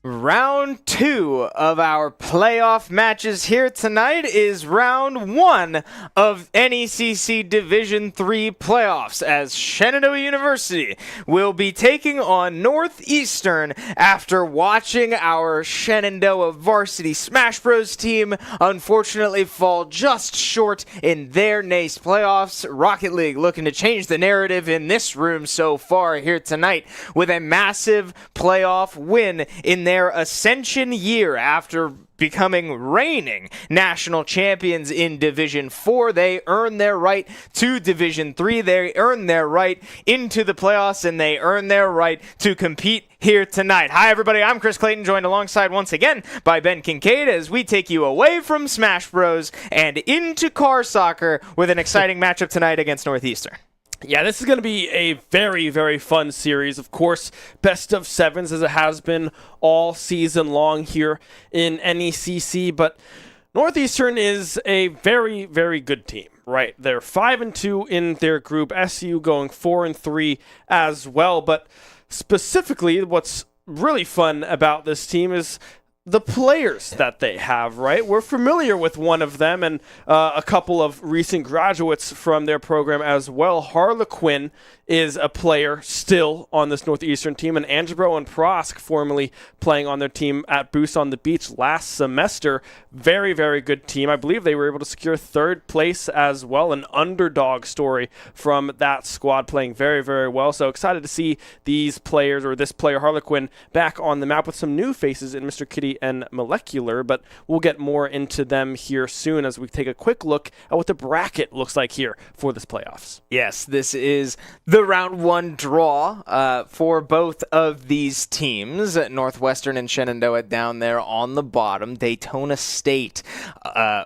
Round 2 of our playoff matches here tonight is round 1 of NECC Division III playoffs, as Shenandoah University will be taking on Northeastern after watching our Shenandoah Varsity Smash Bros team unfortunately fall just short in their NACE playoffs. Rocket League looking to change the narrative in this room so far here tonight with a massive playoff win in their ascension year after becoming reigning national champions in Division IV. They earn their right to Division III. They earn their right into the playoffs, and they earn their right to compete here tonight. Hi, everybody. I'm Chris Clayton, joined alongside once again by Ben Kincaid as we take you away from Smash Bros. And into car soccer with an exciting matchup tonight against Northeastern. Yeah, this is going to be a very, very fun series. Of course, best of sevens as it has been all season long here in NECC, but Northeastern is a very, very good team, right? They're 5-2 in their group, SU going 4-3 as well, but specifically what's really fun about this team is the players that they have, right? We're familiar with one of them and a couple of recent graduates from their program as well. Harlequin is a player still on this Northeastern team, and Angebro and Prosk formerly playing on their team at Boost on the Beach last semester. Very, very good team. I believe they were able to secure third place as well, an underdog story from that squad, playing very, very well. So excited to see these players, or this player Harlequin, back on the map with some new faces in Mr. Kitty and Molecular, but we'll get more into them here soon as we take a quick look at what the bracket looks like here for this playoffs. Yes, this is the round 1 draw for both of these teams. Northwestern and Shenandoah down there on the bottom. Daytona State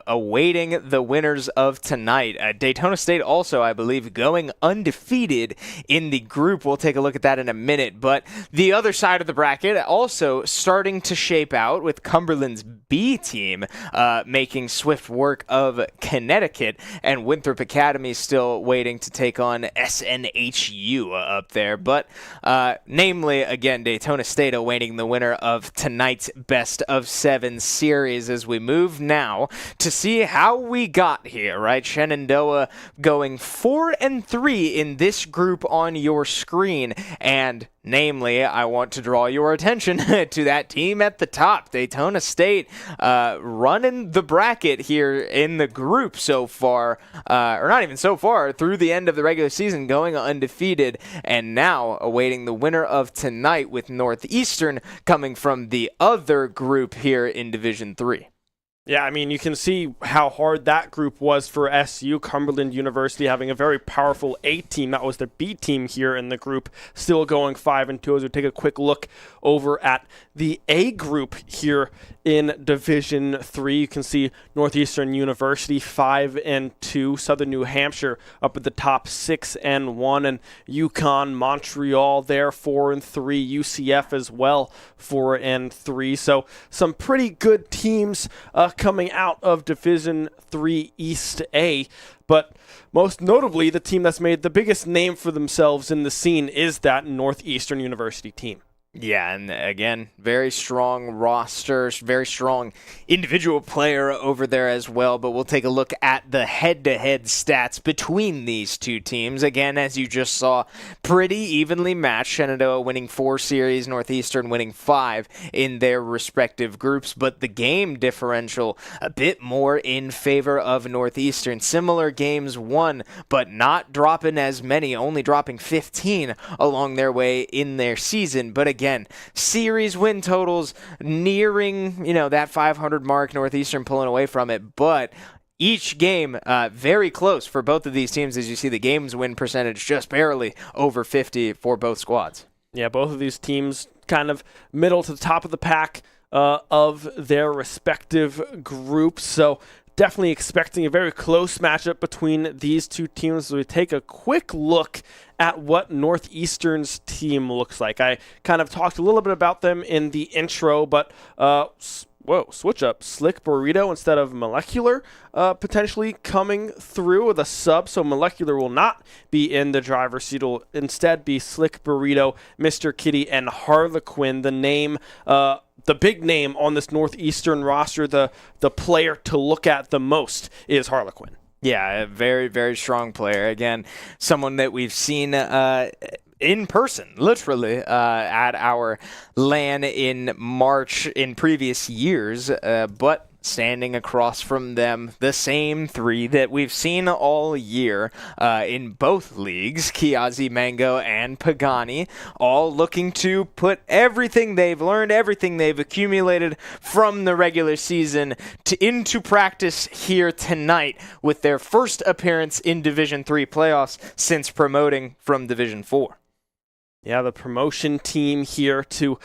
awaiting the winners of tonight. Daytona State also, I believe, going undefeated in the group. We'll take a look at that in a minute. But the other side of the bracket also starting to shape out with Cumberland's B team making swift work of Connecticut, and Winthrop Academy still waiting to take on SNHU up there. But namely, again, Daytona State awaiting the winner of tonight's best of 7 series as we move now to see how we got here, right? Shenandoah going 4-3 in this group on your screen, and namely, I want to draw your attention to that team at the top. Daytona State running the bracket here in the group so far, or not even so far, through the end of the regular season, going undefeated, and now awaiting the winner of tonight with Northeastern coming from the other group here in Division III. Yeah, I mean, you can see how hard that group was for SU. Cumberland University having a very powerful A team. That was the B team here in the group, still going 5-2. As we take a quick look over at the A group here in Division III, you can see Northeastern University 5-2, Southern New Hampshire up at the top 6-1, and UConn, Montreal there 4-3, UCF as well 4-3. So some pretty good teams coming out of Division III East A, but most notably the team that's made the biggest name for themselves in the scene is that Northeastern University team. Yeah, and again, very strong roster, very strong individual player over there as well. But we'll take a look at the head-to-head stats between these two teams. Again, as you just saw, pretty evenly matched. Shenandoah winning 4 series, Northeastern winning 5 in their respective groups. But the game differential a bit more in favor of Northeastern. Similar games won, but not dropping as many, only dropping 15 along their way in their season. But again, series win totals nearing, that 500 mark, Northeastern pulling away from it, but each game very close for both of these teams. As you see, the games win percentage just barely over 50 for both squads. Yeah, both of these teams kind of middle to the top of the pack of their respective groups, so definitely expecting a very close matchup between these two teams. So we take a quick look at what Northeastern's team looks like. I kind of talked a little bit about them in the intro, but switch up. Slick Burrito instead of Molecular potentially coming through with a sub, so Molecular will not be in the driver's seat. It'll instead be Slick Burrito, Mr. Kitty, and Harlequin, the big name on this Northeastern roster. The player to look at the most is Harlequin. Yeah, a very, very strong player. Again, someone that we've seen in person, literally, at our LAN in March in previous years, but standing across from them, the same 3 that we've seen all year in both leagues, Kiazi, Mango, and Pagani, all looking to put everything they've learned, everything they've accumulated from the regular season into practice here tonight with their first appearance in Division III playoffs since promoting from Division IV. Yeah, the promotion team here to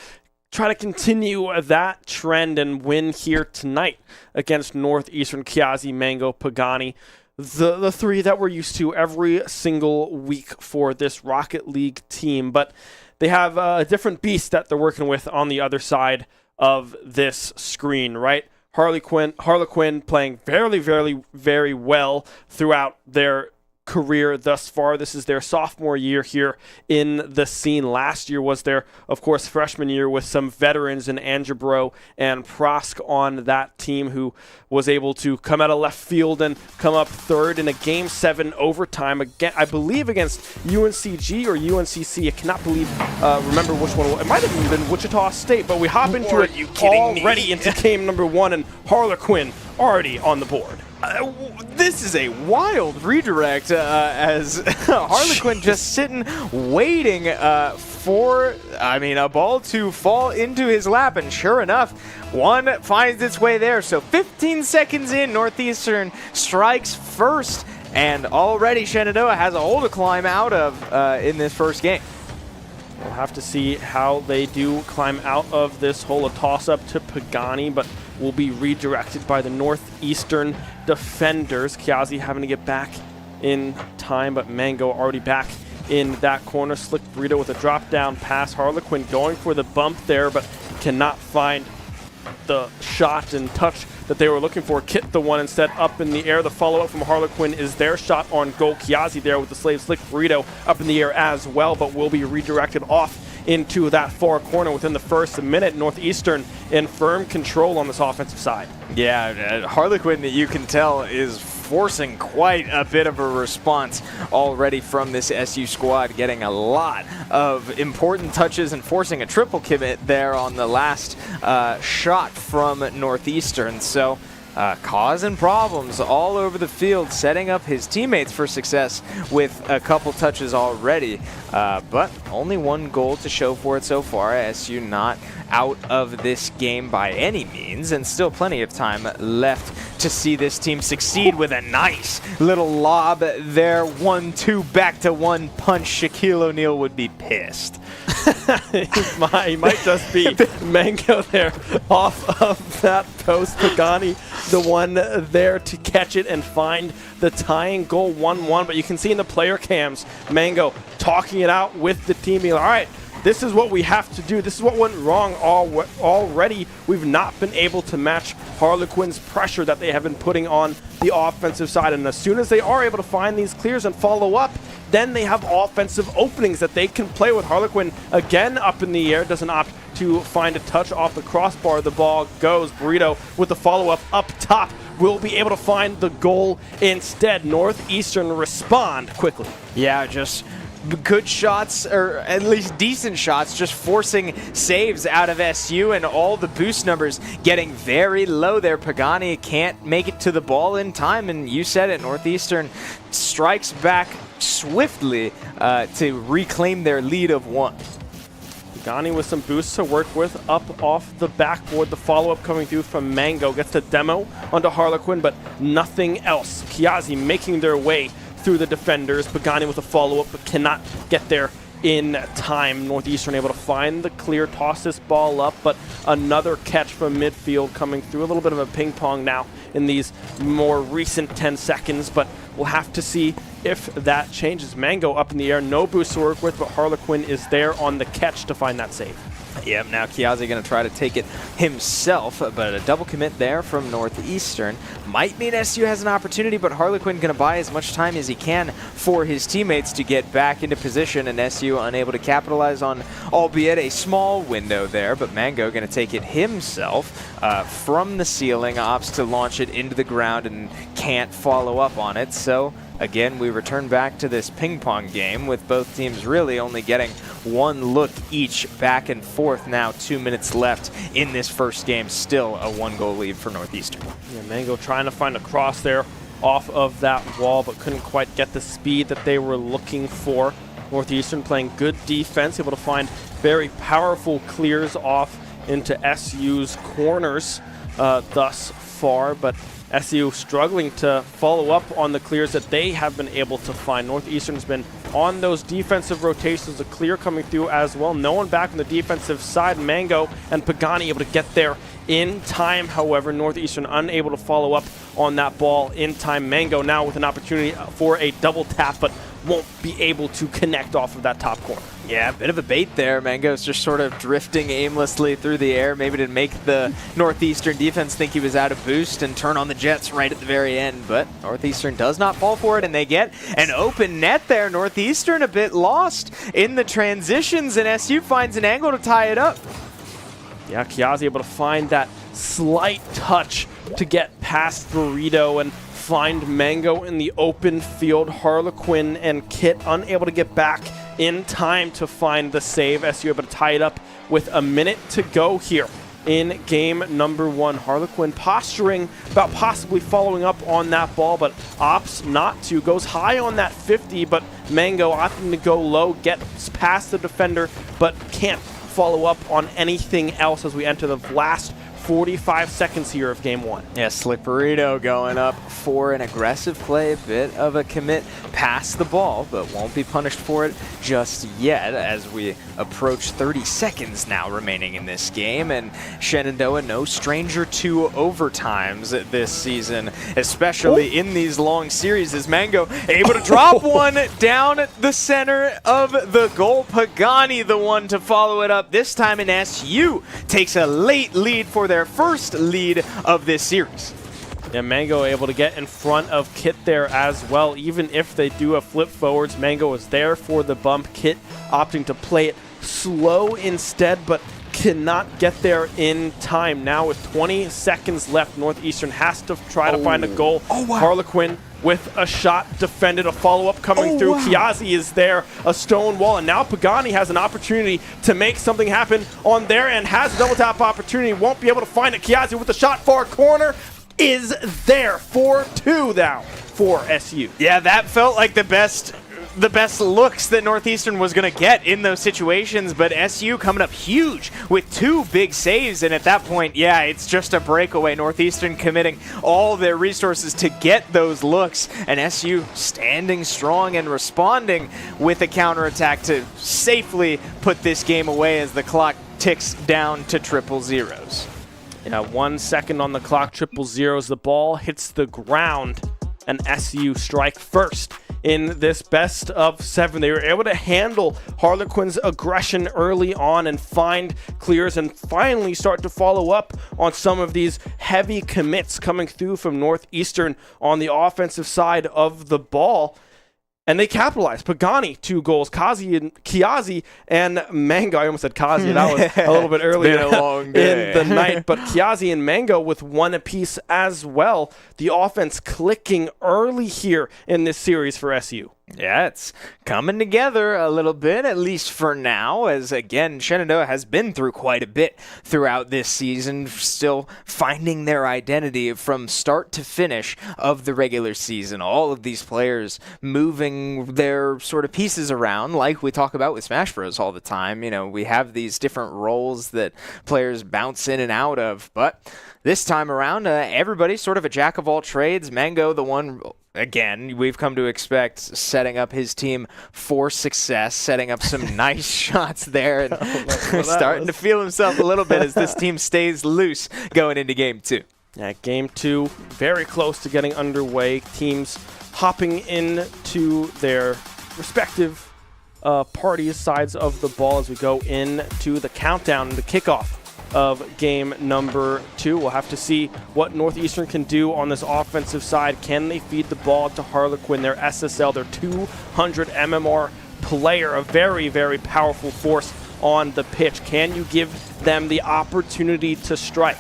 try to continue that trend and win here tonight against Northeastern, Kiazi, Mango, Pagani. The 3 that we're used to every single week for this Rocket League team. But they have a different beast that they're working with on the other side of this screen, right? Harlequin playing very, very, very well throughout their career thus far. This is their sophomore year here in the scene. Last year was their, of course, freshman year with some veterans in Angebro and Prosk on that team, who was able to come out of left field and come up third in a Game 7 overtime, again, I believe against UNCG or UNCC. I cannot remember which one. It might have even been Wichita State, but we hop into it already into game number 1, and Harlequin already on the board. This is a wild redirect as Harlequin just sitting, waiting for, a ball to fall into his lap, and sure enough, one finds its way there. So 15 seconds in, Northeastern strikes first, and already Shenandoah has a hole to climb out of in this first game. We'll have to see how they do climb out of this hole. A toss-up to Pagani, but will be redirected by the Northeastern defenders. Kiazi having to get back in time, but Mango already back in that corner. Slick Burrito with a drop-down pass. Harlequin going for the bump there, but cannot find the shot and touch that they were looking for. Kit the one instead up in the air. The follow-up from Harlequin is their shot on goal. Kiazi there with the slave. Slick Burrito up in the air as well, but will be redirected off into that far corner within the first minute. Northeastern in firm control on this offensive side. Yeah, Harlequin, you can tell, is forcing quite a bit of a response already from this SU squad, getting a lot of important touches and forcing a triple commit there on the last shot from Northeastern. So causing problems all over the field, setting up his teammates for success with a couple touches already. But only 1 goal to show for it so far. SU not out of this game by any means, and still plenty of time left to see this team succeed with a nice little lob there. 1-2 back to 1 punch. Shaquille O'Neal would be pissed. He might just be Mango there off of that post. Pagani the one there to catch it and find the tying goal. 1-1, but you can see in the player cams Mango talking it out with the team, being like, all right, this is what we have to do. This is what went wrong already. We've not been able to match Harlequin's pressure that they have been putting on the offensive side. And as soon as they are able to find these clears and follow up, then they have offensive openings that they can play with. Harlequin again up in the air, doesn't opt to find a touch off the crossbar. The ball goes. Burrito with the follow-up up top will be able to find the goal instead. Northeastern respond quickly. Yeah, just good shots, or at least decent shots, just forcing saves out of SU, and all the boost numbers getting very low there. Pagani can't make it to the ball in time, and you said it, Northeastern strikes back swiftly to reclaim their lead of 1. Pagani with some boosts to work with up off the backboard. The follow-up coming through from Mango gets the demo onto Harlequin, but nothing else. Kiazi making their way through the defenders. Pagani with a follow-up, but cannot get there in time. Northeastern able to find the clear, toss this ball up, but another catch from midfield coming through. A little bit of a ping pong now in these more recent 10 seconds, but we'll have to see if that changes. Mango up in the air, no boost to work with, but Harlequin is there on the catch to find that save. Yep, now Kiazi going to try to take it himself, but a double commit there from Northeastern might mean SU has an opportunity, but Harlequin going to buy as much time as he can for his teammates to get back into position, and SU unable to capitalize on, albeit a small window there, but Mango going to take it himself from the ceiling, opts to launch it into the ground and can't follow up on it. So again, we return back to this ping pong game with both teams really only getting one look each back and forth. Now 2 minutes left in this first game, still a 1-goal lead for Northeastern. Yeah, Mango trying to find a cross there off of that wall, but couldn't quite get the speed that they were looking for. Northeastern playing good defense, able to find very powerful clears off into SU's corners thus far, but SU struggling to follow up on the clears that they have been able to find. Northeastern's been on those defensive rotations, a clear coming through as well. No one back on the defensive side. Mango and Pagani able to get there in time. However, Northeastern unable to follow up on that ball in time. Mango now with an opportunity for a double tap, but won't be able to connect off of that top corner. Yeah, a bit of a bait there. Mango's just sort of drifting aimlessly through the air, maybe to make the Northeastern defense think he was out of boost and turn on the Jets right at the very end. But Northeastern does not fall for it, and they get an open net there. Northeastern a bit lost in the transitions, and SU finds an angle to tie it up. Yeah, Kiazi able to find that slight touch to get past Burrito and find Mango in the open field. Harlequin and Kit unable to get back in time to find the save. SU able to tie it up with a minute to go here in game number 1. Harlequin posturing about possibly following up on that ball, but opts not to. Goes high on that 50, but Mango opting to go low, gets past the defender, but can't follow up on anything else as we enter the last 45 seconds here of game 1. Yeah, Slick Burrito going up for an aggressive play, a bit of a commit past the ball, but won't be punished for it just yet as we approach 30 seconds now remaining in this game. And Shenandoah no stranger to overtimes this season, especially in these long series, as Mango able to drop one down the center of the goal. Pagani the one to follow it up this time, and SU takes a late lead for their first lead of this series. Yeah, Mango able to get in front of Kit there as well. Even if they do a flip forwards, Mango is there for the bump. Kit opting to play it slow instead, but cannot get there in time. Now with 20 seconds left, Northeastern has to try to find a goal. Wow. Harlequin with a shot defended, a follow-up coming through. Wow. Kiazi is there, a stone wall, and now Pagani has an opportunity to make something happen on their end, has a double tap opportunity, won't be able to find it. Kiazi with the shot, far corner, is there. 4-2 now for SU. Yeah, that felt like the best looks that Northeastern was going to get in those situations, but SU coming up huge with 2 big saves, and at that point, yeah, it's just a breakaway. Northeastern committing all their resources to get those looks, and SU standing strong and responding with a counterattack to safely put this game away as the clock ticks down to triple zeros. Yeah, 1 second on the clock, triple zeros. The ball hits the ground, and SU strike first in this best of 7. They were able to handle Harlequin's aggression early on and find clears and finally start to follow up on some of these heavy commits coming through from Northeastern on the offensive side of the ball. And they capitalized. Pagani, 2 goals. Kiazi and Mango. I almost said Kazi. That was a little bit earlier It's been a long day. in the night. But Kiazi and Mango with 1 apiece as well. The offense clicking early here in this series for SU. Yeah, it's coming together a little bit, at least for now, as, again, Shenandoah has been through quite a bit throughout this season, still finding their identity from start to finish of the regular season. All of these players moving their sort of pieces around, like we talk about with Smash Bros. All the time. You know, we have these different roles that players bounce in and out of, but this time around, everybody's sort of a jack of all trades. Mango, the one, again, we've come to expect, setting up his team for success, setting up some nice shots there, and starting to feel himself a little bit as this team stays loose going into Game 2. Yeah, Game 2, very close to getting underway. Teams hopping into their respective parties, sides of the ball as we go into the countdown and the kickoff of game number 2. We'll have to see what Northeastern can do on this offensive side. Can they feed the ball to Harlequin, their SSL, their 200 MMR player, a very, very powerful force on the pitch? Can you give them the opportunity to strike?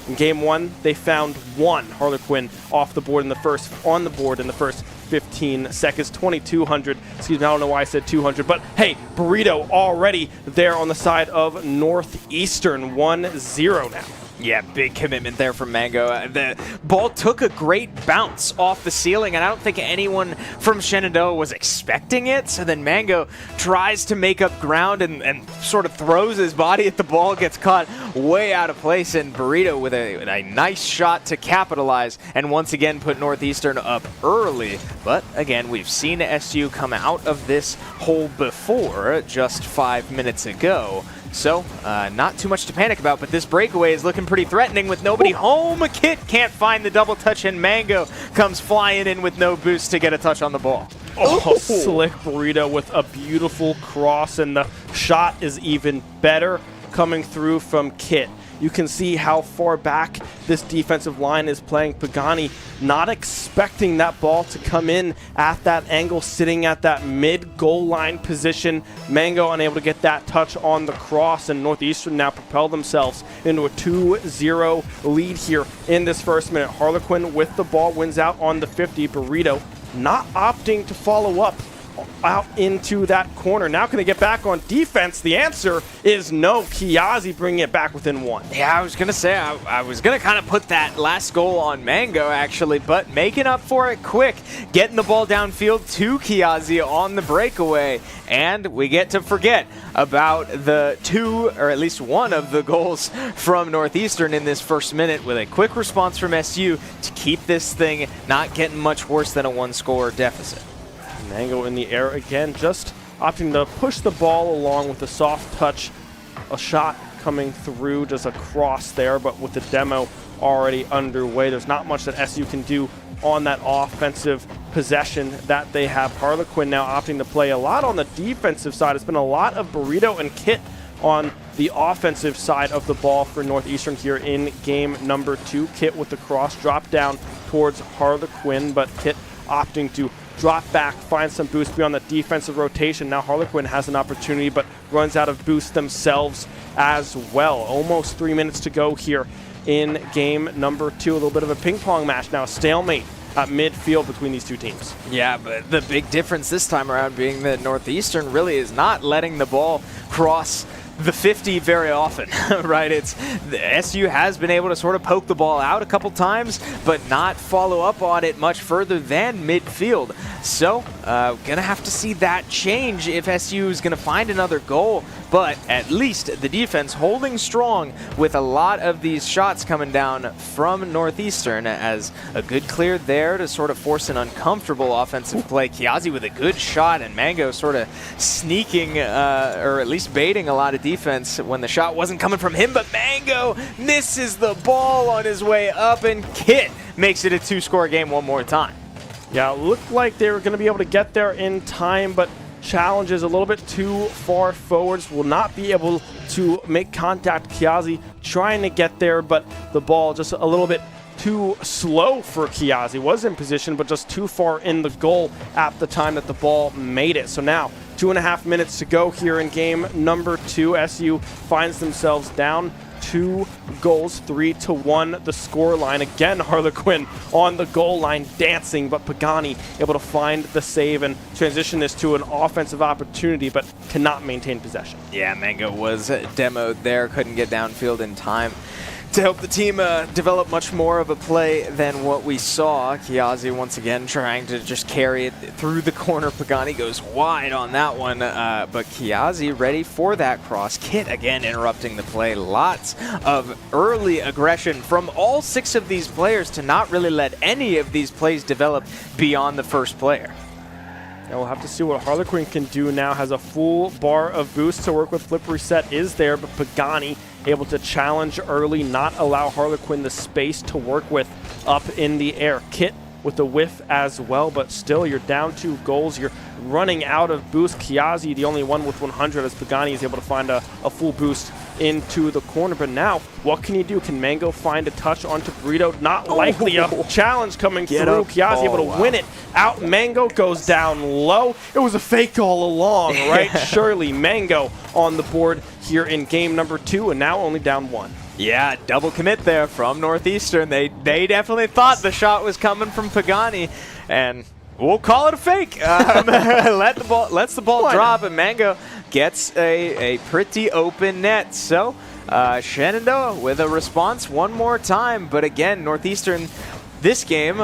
In game 1, they found 1 Harlequin off the board in the first, on the board in the first 15 seconds, 2,200. Excuse me, I don't know why I said 200, but hey, Burrito already there on the side of Northeastern, 1-0 now. Yeah, big commitment there from Mango. The ball took a great bounce off the ceiling, and I don't think anyone from Shenandoah was expecting it. So then Mango tries to make up ground and sort of throws his body at the ball, gets caught way out of place, and Burrito with a nice shot to capitalize and once again put Northeastern up early. But again, we've seen SU come out of this hole before just 5 minutes ago. So, not too much to panic about, but this breakaway is looking pretty threatening with nobody home. Kit can't find the double touch, and Mango comes flying in with no boost to get a touch on the ball. Oh, slick Burrito with a beautiful cross, and the shot is even better coming through from Kit. You can see how far back this defensive line is playing. Pagani not expecting that ball to come in at that angle, sitting at that mid-goal line position. Mango unable to get that touch on the cross, and Northeastern now propel themselves into a 2-0 lead here in this first minute. Harlequin with the ball wins out on the 50. Burrito not opting to follow up out into that corner. Now can they get back on defense? The answer is no. Kiazi bringing it back within 1. Yeah, I was going to say, I was going to kind of put that last goal on Mango, actually, but making up for it quick, getting the ball downfield to Kiazi on the breakaway, and we get to forget about the 2, or at least 1 of the goals from Northeastern in this first minute with a quick response from SU to keep this thing not getting much worse than a 1-score deficit. Mango in the air again, just opting to push the ball along with a soft touch. A shot coming through, just a cross there, but with the demo already underway, there's not much that SU can do on that offensive possession that they have. Harlequin now opting to play a lot on the defensive side. It's been a lot of Burrito and Kit on the offensive side of the ball for Northeastern here in game number 2. Kit with the cross drop down towards Harlequin, but Kit opting to drop back, find some boost beyond the defensive rotation. Now Harlequin has an opportunity, but runs out of boost themselves as well. Almost 3 minutes to go here in game number 2. A little bit of a ping pong match now, a stalemate at midfield between these two teams. Yeah, but the big difference this time around being that Northeastern really is not letting the ball cross the 50 very often, right? The SU has been able to sort of poke the ball out a couple times, but not follow up on it much further than midfield. So, gonna have to see that change if SU is gonna find another goal, but at least the defense holding strong with a lot of these shots coming down from Northeastern, as a good clear there to sort of force an uncomfortable offensive play. Kiazi with a good shot, and Mango sort of sneaking, or at least baiting a lot of defense when the shot wasn't coming from him, but Mango misses the ball on his way up, and Kit makes it a 2-score game one more time. Yeah, it looked like they were going to be able to get there in time, but challenges a little bit too far forwards. Will not be able to make contact. Kiazi trying to get there, but the ball just a little bit too slow for Kiazi. Was in position, but just too far in the goal at the time that the ball made it. So now 2.5 minutes to go here in game number 2. SU finds themselves down 2 goals, 3-1 the score line. Again, Harlequin on the goal line dancing, but Pagani able to find the save and transition this to an offensive opportunity, but cannot maintain possession. Yeah, Mango was demoed there, couldn't get downfield in time to help the team develop much more of a play than what we saw. Kiazi once again trying to just carry it through the corner. Pagani goes wide on that one, but Kiazi ready for that cross. Kit again interrupting the play. Lots of early aggression from all 6 of these players to not really let any of these plays develop beyond the first player. And we'll have to see what Harlequin can do now. Has a full bar of boost to work with. Flip reset is there, but Pagani able to challenge early, not allow Harlequin the space to work with up in the air. Kit with the whiff as well, but still you're down 2 goals. You're running out of boost. Kiazi, the only one with 100, as Pagani is able to find a full boost into the corner. But now, what can he do? Can Mango find a touch onto Burrito? Not likely. A challenge coming through. Kiazi able to win it out. Mango goes down low. It was a fake all along, right? Surely Mango on the board here in game number 2, and now only down 1. Yeah, double commit there from Northeastern. They definitely thought the shot was coming from Pagani, and we'll call it a fake. Lets the ball drop, and Mango gets a pretty open net. So Shenandoah with a response one more time, but again, Northeastern this game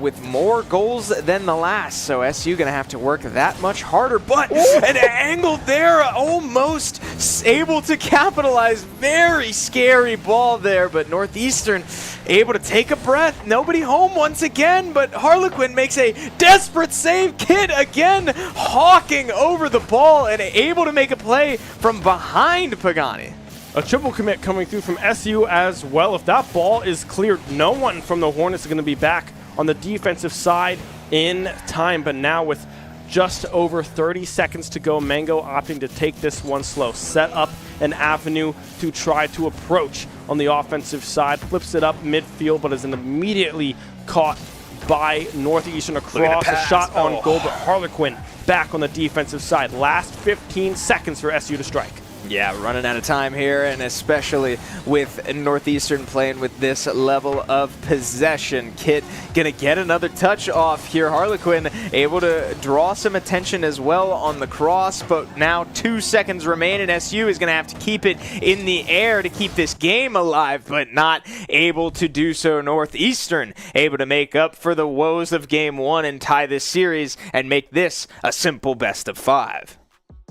with more goals than the last, so SU gonna have to work that much harder, but an angle there, almost able to capitalize. Very scary ball there, but Northeastern able to take a breath. Nobody home once again, but Harlequin makes a desperate save. Kid again hawking over the ball and able to make a play from behind Pagani. A triple commit coming through from SU as well. If that ball is cleared, no one from the Hornets is going to be back on the defensive side in time. But now with just over 30 seconds to go, Mango opting to take this one slow. Set up an avenue to try to approach on the offensive side. Flips it up midfield, but is immediately caught by Northeastern across. A shot on goal, but Harlequin back on the defensive side. Last 15 seconds for SU to strike. Yeah, running out of time here, and especially with Northeastern playing with this level of possession. Kit gonna get another touch off here. Harlequin able to draw some attention as well on the cross, but now 2 seconds remain, and SU is gonna have to keep it in the air to keep this game alive, but not able to do so. Northeastern able to make up for the woes of game 1 and tie this series and make this a simple best of 5.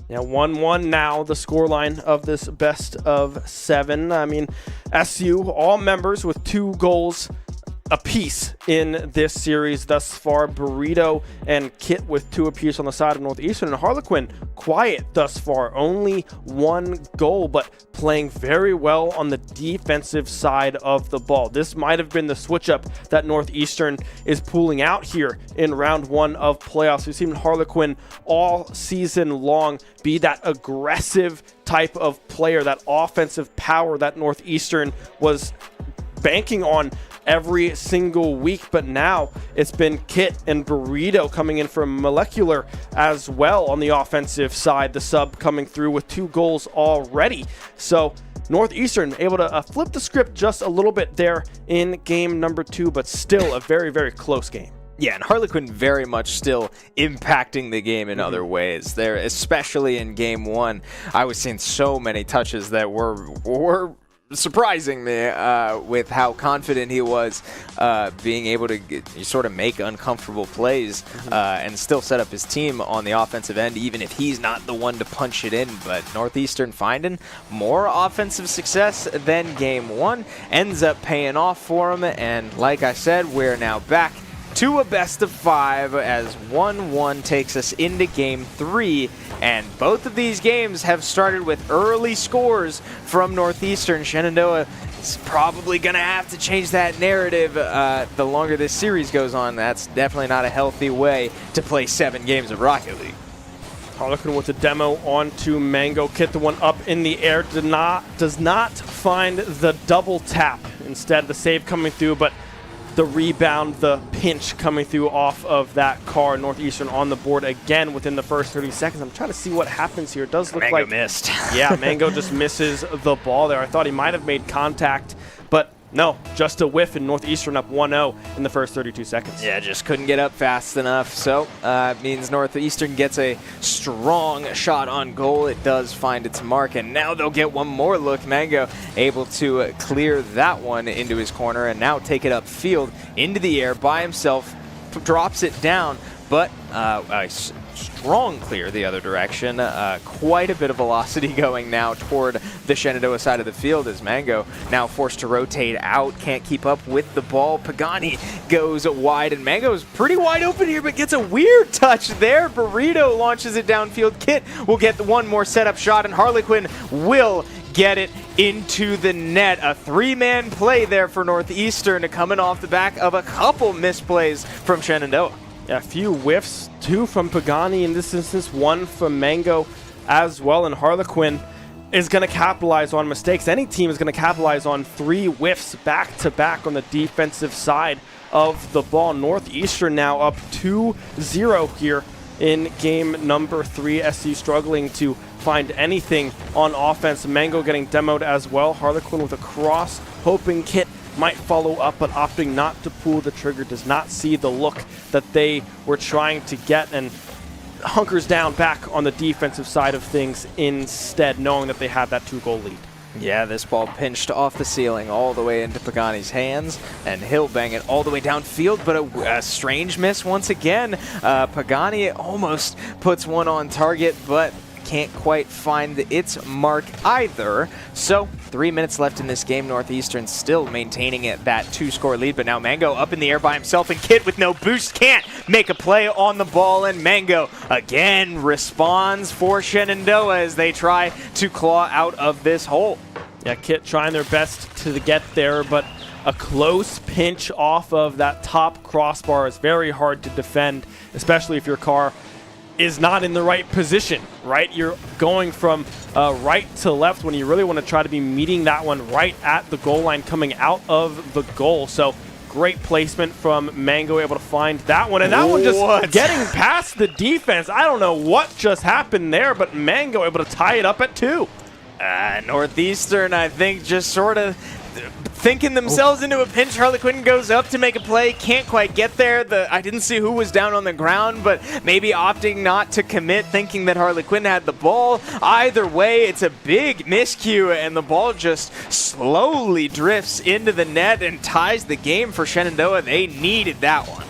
Yeah, 1-1 now, the scoreline of this best of 7. I mean, SU, all members with 2 goals apiece in this series thus far. Burrito and Kit with 2 apiece on the side of Northeastern. And Harlequin, quiet thus far. Only 1 goal, but playing very well on the defensive side of the ball. This might have been the switch-up that Northeastern is pulling out here in round 1 of playoffs. We've seen Harlequin all season long be that aggressive type of player, that offensive power that Northeastern was banking on every single week, but now it's been Kit and Burrito coming in from Molecular as well on the offensive side. The sub coming through with 2 goals already. So Northeastern able to flip the script just a little bit there in game number 2, but still a very, very close game. Yeah, and Harlequin very much still impacting the game in other ways. There, especially in game 1, I was seeing so many touches that were surprising me with how confident he was, being able to sort of make uncomfortable plays and still set up his team on the offensive end, even if he's not the one to punch it in. But Northeastern finding more offensive success than game 1 ends up paying off for him. And like I said, we're now back to a best of 5 as 1-1 takes us into game 3. And both of these games have started with early scores from Northeastern. Shenandoah is probably going to have to change that narrative the longer this series goes on. That's definitely not a healthy way to play 7 games of Rocket League. Harlequin with the demo onto Mango. Kit the one up in the air. Does not find the double tap. Instead, the save coming through, but the rebound, the pinch coming through off of that car. Northeastern on the board again within the first 30 seconds. I'm trying to see what happens here. It does look Mango like missed. Yeah, Mango just misses the ball there. I thought he might have made contact, but no, just a whiff, and Northeastern up 1-0 in the first 32 seconds. Yeah, just couldn't get up fast enough. So it means Northeastern gets a strong shot on goal. It does find its mark, and now they'll get one more look. Mango able to clear that one into his corner and now take it upfield into the air by himself, drops it down, but strong clear the other direction. Quite a bit of velocity going now toward the Shenandoah side of the field as Mango now forced to rotate out, can't keep up with the ball. Pagani goes wide, and Mango's pretty wide open here, but gets a weird touch there. Burrito launches it downfield. Kit will get one more setup shot, and Harlequin will get it into the net. A three-man play there for Northeastern, coming off the back of a couple misplays from Shenandoah. Yeah, a few whiffs, 2 from Pagani in this instance, 1 from Mango as well, and Harlequin is going to capitalize on mistakes. Any team is going to capitalize on 3 whiffs back-to-back on the defensive side of the ball. Northeastern now up 2-0 here in game number 3. SU struggling to find anything on offense. Mango getting demoed as well. Harlequin with a cross, hoping Kit might follow up, but opting not to pull the trigger, does not see the look that they were trying to get, and hunkers down back on the defensive side of things instead, knowing that they have that 2-goal lead. Yeah, this ball pinched off the ceiling all the way into Pagani's hands, and he'll bang it all the way downfield, but a strange miss once again. Pagani almost puts one on target, but can't quite find its mark either. So 3 minutes left in this game. Northeastern still maintaining that 2-score lead, but now Mango up in the air by himself, and Kit with no boost can't make a play on the ball, and Mango again responds for Shenandoah as they try to claw out of this hole. Yeah, Kit trying their best to get there, but a close pinch off of that top crossbar is very hard to defend, especially if your car is not in the right position, right? You're going from right to left when you really want to try to be meeting that one right at the goal line coming out of the goal. So great placement from Mango, able to find that one. And that one just getting past the defense. I don't know what just happened there, but Mango able to tie it up at 2. Northeastern, I think, just sort of thinking themselves into a pinch. Harlequin goes up to make a play, can't quite get there. I didn't see who was down on the ground, but maybe opting not to commit, thinking that Harlequin had the ball. Either way, it's a big miscue, and the ball just slowly drifts into the net and ties the game for Shenandoah. They needed that one.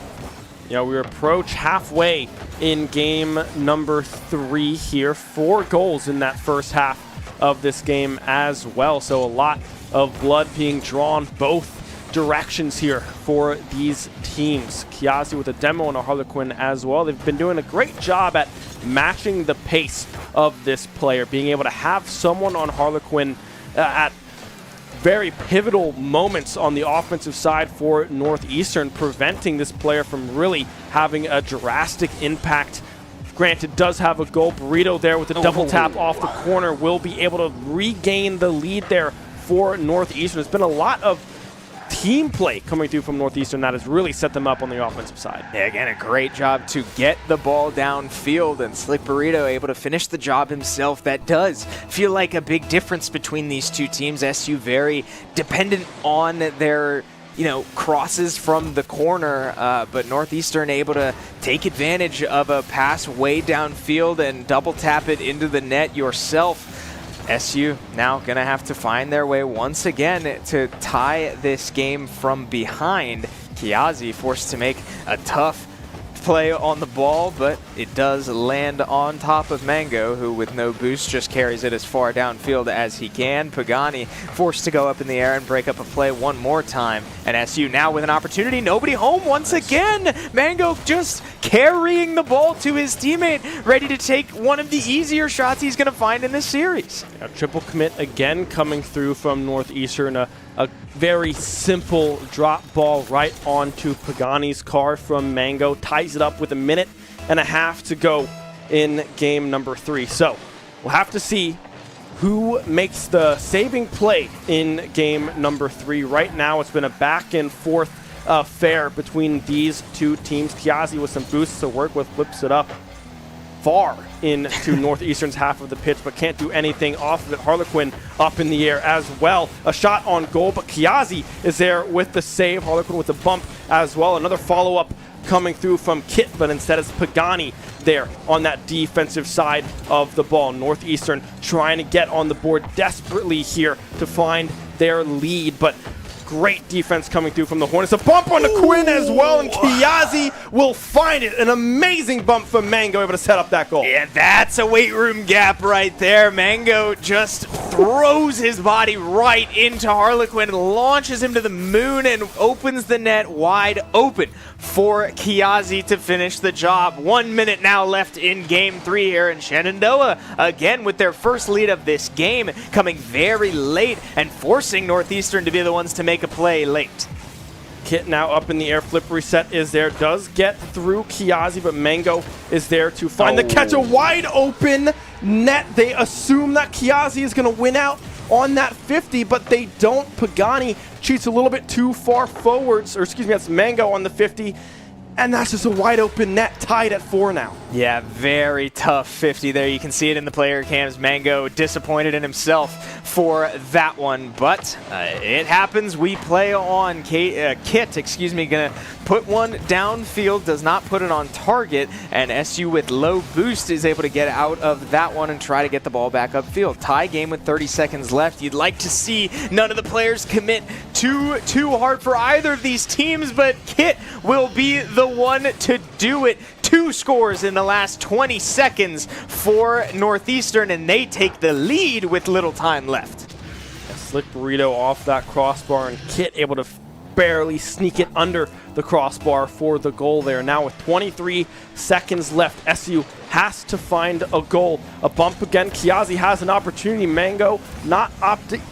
Yeah, we approach halfway in game number 3 here. 4 goals in that first half of this game as well, so a lot of blood being drawn both directions here for these teams. Kiazi with a demo and a Harlequin as well. They've been doing a great job at matching the pace of this player, being able to have someone on Harlequin at very pivotal moments on the offensive side for Northeastern, preventing this player from really having a drastic impact. Granted, does have a goal. Burrito there with a double tap off the corner will be able to regain the lead there for Northeastern. There's been a lot of team play coming through from Northeastern that has really set them up on the offensive side. Yeah, again, a great job to get the ball downfield, and Slick Burrito able to finish the job himself. That does feel like a big difference between these two teams. SU very dependent on their crosses from the corner, but Northeastern able to take advantage of a pass way downfield and double tap it into the net yourself. SU now going to have to find their way once again to tie this game from behind. Kiazi forced to make a tough play on the ball, but it does land on top of Mango, who with no boost just carries it as far downfield as he can. Pagani forced to go up in the air and break up a play one more time, and SU now with an opportunity. Nobody home once again. Mango just carrying the ball to his teammate, ready to take one of the easier shots he's going to find in this series. A triple commit again coming through from Northeastern. A very simple drop ball right onto Pagani's car from Mango. Ties it up with 1.5 minutes to go in game number 3. So we'll have to see who makes the saving play in game number 3. Right now it's been a back and forth affair between these two teams. Kiazi with some boosts to work with, flips it up far into Northeastern's half of the pitch, but can't do anything off of it. Harlequin up in the air as well. A shot on goal, but Kiazi is there with the save. Harlequin with the bump as well. Another follow-up coming through from Kit, but instead it's Pagani there on that defensive side of the ball. Northeastern trying to get on the board desperately here to find their lead, but great defense coming through from the Hornets. A bump on the Quinn as well, and Kiazi will find it. An amazing bump from Mango, able to set up that goal. Yeah, that's a weight room gap right there. Mango just throws his body right into Harlequin, launches him to the moon, and opens the net wide open for Kiazi to finish the job. 1 minute now left in Game 3 here, and Shenandoah, again with their first lead of this game, coming very late and forcing Northeastern to be the ones to make a play late. Kit now up in the air. Flip reset is there. Does get through Kiazi, but Mango is there to find the catch. A wide open net. They assume that Kiazi is going to win out on that 50, but they don't. Pagani cheats a little bit too far forwards, or excuse me, that's Mango on the 50. And that's just a wide open net, tied at 4 now. Yeah, very tough 50 there. You can see it in the player cams. Mango disappointed in himself for that one, but it happens. We play on. Kit, gonna put one downfield, does not put it on target, and SU with low boost is able to get out of that one and try to get the ball back upfield. Tie game with 30 seconds left. You'd like to see none of the players commit too hard for either of these teams, but Kit will be the one to do it. 2 scores in the last 20 seconds for Northeastern, and they take the lead with little time left. A slick burrito off that crossbar, and Kit able to barely sneak it under the crossbar for the goal there. Now with 23 seconds left, SU has to find a goal. A bump again. Kiazi has an opportunity. Mango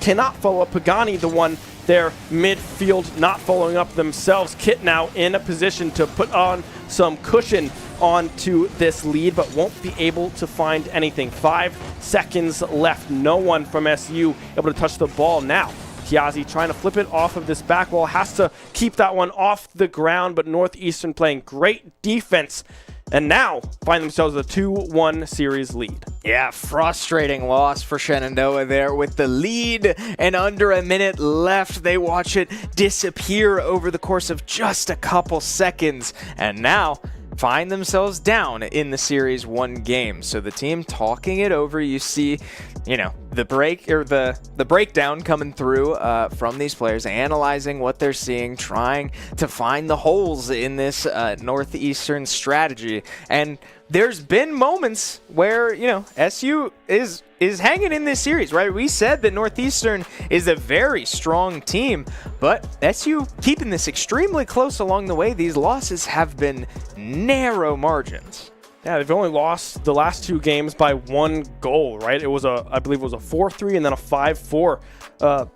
cannot follow up. Pagani, the one there midfield, not following up themselves. Kit now in a position to put on some cushion onto this lead, but won't be able to find anything. 5 seconds left. No one from SU able to touch the ball now. Kiazi trying to flip it off of this back wall, has to keep that one off the ground, but Northeastern playing great defense and now find themselves a 2-1 series lead. Yeah, frustrating loss for Shenandoah there with the lead and under a minute left. They watch it disappear over the course of just a couple seconds, and now find themselves down in the series 1 game. So the team talking it over. You see, the breakdown coming through from these players, analyzing what they're seeing, trying to find the holes in this Northeastern strategy. And there's been moments where, SU is hanging in this series, right? We said that Northeastern is a very strong team, but SU keeping this extremely close along the way. These losses have been narrow margins. Yeah, they've only lost the last 2 games by 1 goal, right? I believe it was a 4-3 and then a 5-4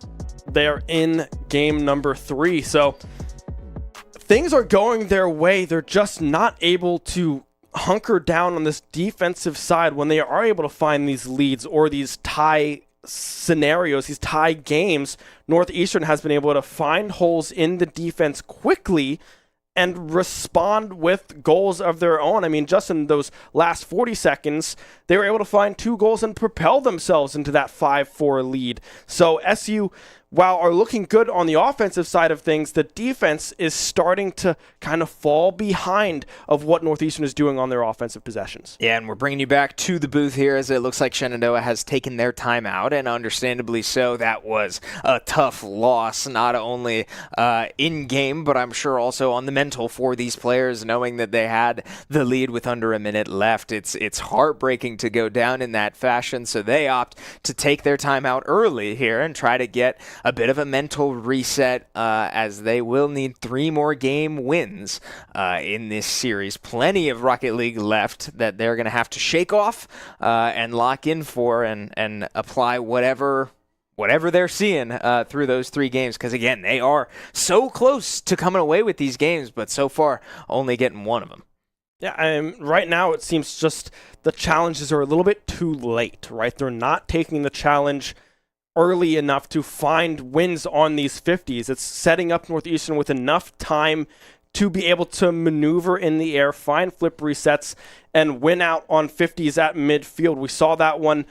there in game number 3. So things are going their way. They're just not able to hunker down on this defensive side when they are able to find these leads or these tie scenarios, these tie games. Northeastern has been able to find holes in the defense quickly and respond with goals of their own. I mean, just in those last 40 seconds, they were able to find 2 goals and propel themselves into that 5-4 lead. So SU, while are looking good on the offensive side of things, the defense is starting to kind of fall behind of what Northeastern is doing on their offensive possessions. Yeah, and we're bringing you back to the booth here as it looks like Shenandoah has taken their time out, and understandably so. That was a tough loss, not only in-game, but I'm sure also on the mental for these players, knowing that they had the lead with under a minute left. It's heartbreaking to go down in that fashion, so they opt to take their time out early here and try to get a bit of a mental reset as they will need 3 more game wins in this series. Plenty of Rocket League left that they're going to have to shake off and lock in for and apply whatever they're seeing through those 3 games. Because, again, they are so close to coming away with these games, but so far only getting 1 of them. Yeah, right now it seems just the challenges are a little bit too late, right? They're not taking the challenge early enough to find wins on these 50s. It's setting up Northeastern with enough time to be able to maneuver in the air, find flip resets, and win out on 50s at midfield. We saw that one,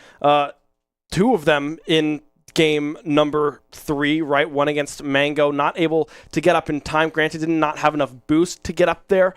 two of them in game number 3, right? One against Mango, not able to get up in time. Granted, did not have enough boost to get up there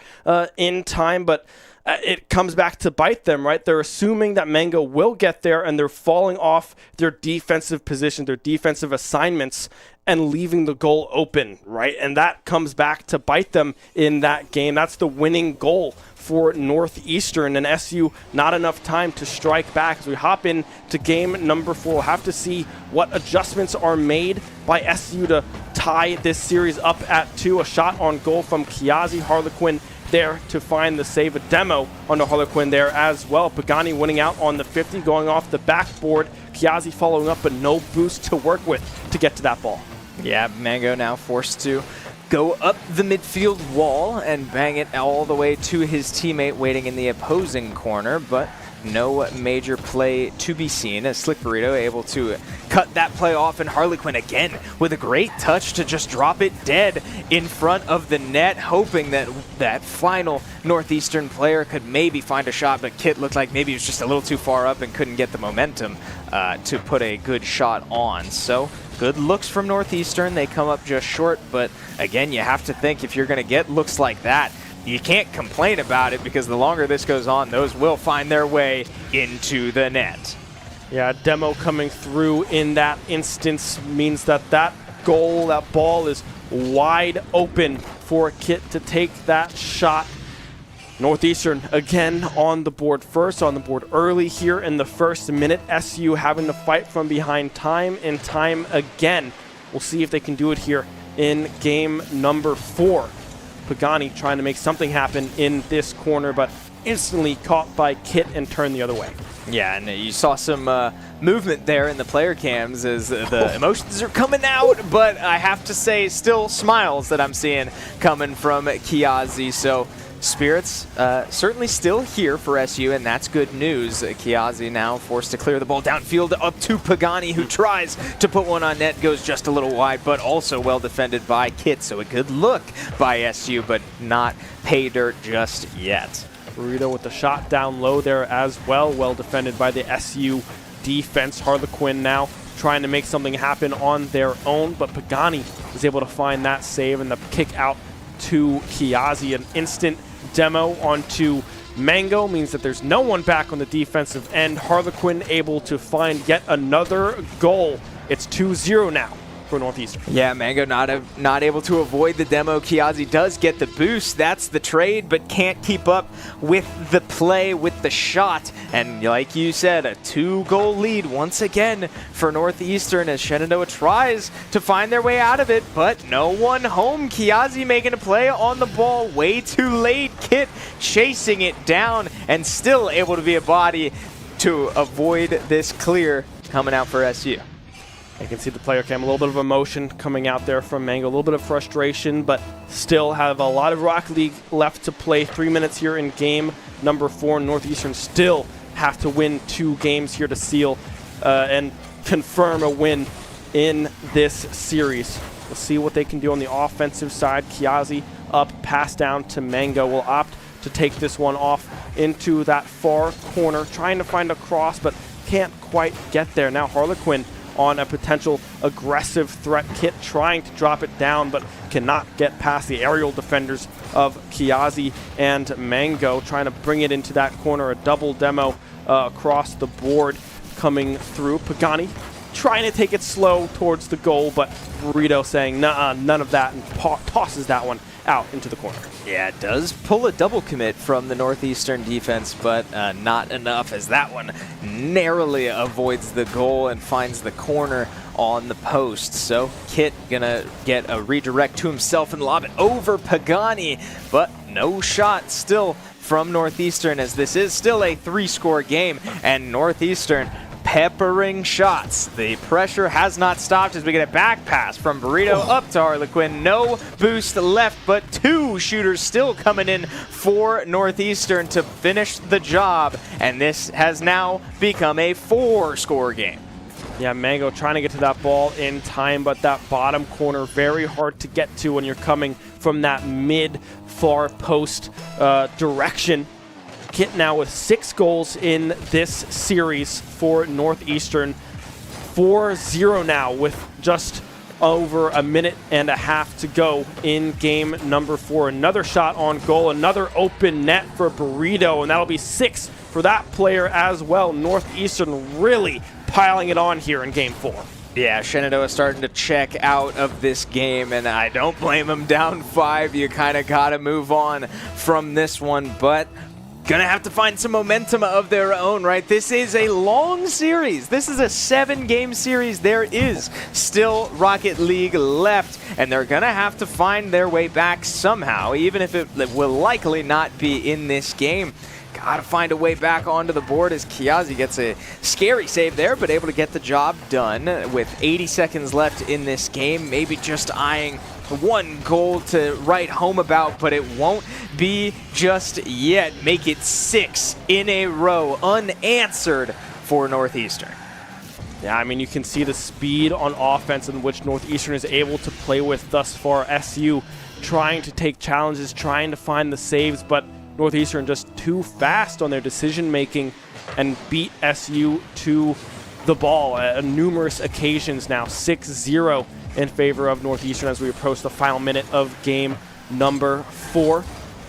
in time, but it comes back to bite them, right? They're assuming that Mango will get there, and they're falling off their defensive position, their defensive assignments, and leaving the goal open, right? And that comes back to bite them in that game. That's the winning goal for Northeastern, and SU not enough time to strike back. As we hop into game number 4, we'll have to see what adjustments are made by SU to tie this series up at 2. A shot on goal from Kiazi. Harlequin there to find the save. A demo on the Harlequin there as well. Pagani winning out on the 50, going off the backboard. Kiazi following up, but no boost to work with to get to that ball. Yeah, Mango now forced to go up the midfield wall and bang it all the way to his teammate waiting in the opposing corner, but no major play to be seen as Slick Burrito able to cut that play off, and Harlequin again with a great touch to just drop it dead in front of the net, hoping that that final Northeastern player could maybe find a shot, but Kit looked like maybe he was just a little too far up and couldn't get the momentum to put a good shot on. So good looks from Northeastern. They come up just short, but again, you have to think if you're going to get looks like that, you can't complain about it, because the longer this goes on, those will find their way into the net. Yeah, demo coming through in that instance means that that goal, that ball is wide open for Kit to take that shot. Northeastern again on the board first, on the board early here in the first minute. SU having to fight from behind time and time again. We'll see if they can do it here in game number 4. Pagani trying to make something happen in this corner, but instantly caught by Kit and turned the other way. Yeah, and you saw some movement there in the player cams as the emotions are coming out, but I have to say still smiles that I'm seeing coming from Kiazi. So spirits certainly still here for SU, and that's good news. Kiazi now forced to clear the ball downfield up to Pagani, who tries to put one on net, goes just a little wide, but also well defended by Kit. So a good look by SU, but not pay dirt just yet. Burrito with the shot down low there as well, well defended by the SU defense. Harlequin now trying to make something happen on their own, but Pagani was able to find that save and the kick out to Kiazi. An instant demo onto Mango means that there's no one back on the defensive end. Harlequin able to find yet another goal. It's 2-0 now for Northeastern. Yeah, Mango not able to avoid the demo. Kiazi does get the boost. That's the trade, but can't keep up with the play, with the shot. And like you said, a 2-goal lead once again for Northeastern as Shenandoah tries to find their way out of it, but no one home. Kiazi making a play on the ball way too late. Kit chasing it down and still able to be a body to avoid this clear coming out for SU. You can see the player cam, a little bit of emotion coming out there from Mango, a little bit of frustration, but still have a lot of Rocket League left to play. 3 minutes here in game number 4. Northeastern still have to win 2 games here to seal and confirm a win in this series. We'll see what they can do on the offensive side. Kiazi up, pass down to Mango. Will opt to take this one off into that far corner, trying to find a cross, but can't quite get there. Now Harlequin on a potential aggressive threat. Kit trying to drop it down, but cannot get past the aerial defenders of Kiazi and Mango, trying to bring it into that corner. A double demo across the board coming through. Pagani trying to take it slow towards the goal, but Burrito saying, nah, none of that, and tosses that one out into the corner. Yeah, it does pull a double commit from the Northeastern defense, but not enough, as that one narrowly avoids the goal and finds the corner on the post. So Kit gonna get a redirect to himself and lob it over Pagani, but no shot still from Northeastern, as this is still a 3-score game, and Northeastern peppering shots. The pressure has not stopped as we get a back pass from Burrito up to Harlequin. No boost left, but 2 shooters still coming in for Northeastern to finish the job. And this has now become a 4-score game. Yeah, Mango trying to get to that ball in time, but that bottom corner very hard to get to when you're coming from that mid-far post direction. Kit now with 6 goals in this series for Northeastern. 4-0 now with just over a minute and a half to go in game number 4. Another shot on goal, another open net for Burrito, and that'll be 6 for that player as well. Northeastern really piling it on here in game 4. Yeah, Shenandoah starting to check out of this game, and I don't blame them. Down 5, you kind of got to move on from this one, but gonna have to find some momentum of their own, right? This is a long series. This is a 7-game series. There is still Rocket League left, and they're gonna have to find their way back somehow, even if it will likely not be in this game. Gotta find a way back onto the board as Kiazi gets a scary save there, but able to get the job done with 80 seconds left in this game. Maybe just eyeing 1 goal to write home about, but it won't be just yet. Make it 6 in a row, unanswered for Northeastern. Yeah, I mean, you can see the speed on offense in which Northeastern is able to play with thus far. SU trying to take challenges, trying to find the saves, but Northeastern just too fast on their decision-making and beat SU to the ball at numerous occasions now. 6-0 in favor of Northeastern as we approach the final minute of game number 4.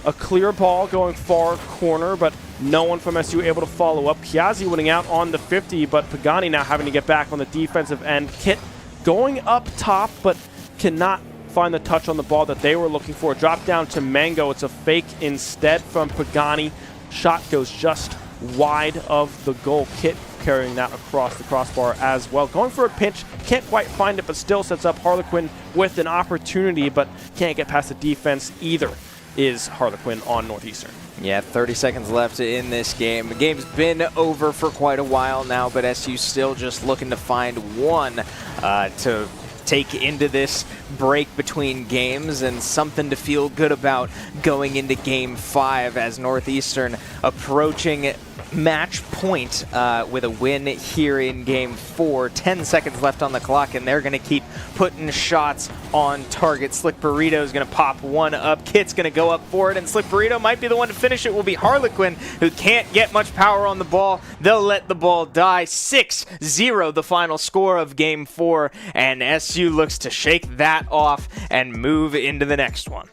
A clear ball going far corner, but no one from SU able to follow up. Kiazi winning out on the 50, but Pagani now having to get back on the defensive end. Kit going up top, but cannot find the touch on the ball that they were looking for. Drop down to Mango. It's a fake instead from Pagani. Shot goes just wide of the goal. Kit carrying that across the crossbar as well. Going for a pinch, can't quite find it, but still sets up Harlequin with an opportunity, but can't get past the defense either, is Harlequin on Northeastern. Yeah, 30 seconds left in this game. The game's been over for quite a while now, but SU still just looking to find one to take into this break between games and something to feel good about going into game 5 as Northeastern approaching match point with a win here in game 4. 10 seconds left on the clock, and they're going to keep putting shots on target. Slick Burrito is going to pop one up. Kit's going to go up for it, and Slick Burrito might be the one to finish it. Will be Harlequin, who can't get much power on the ball. They'll let the ball die. 6-0 the final score of game 4, and SU looks to shake that off and move into the next one.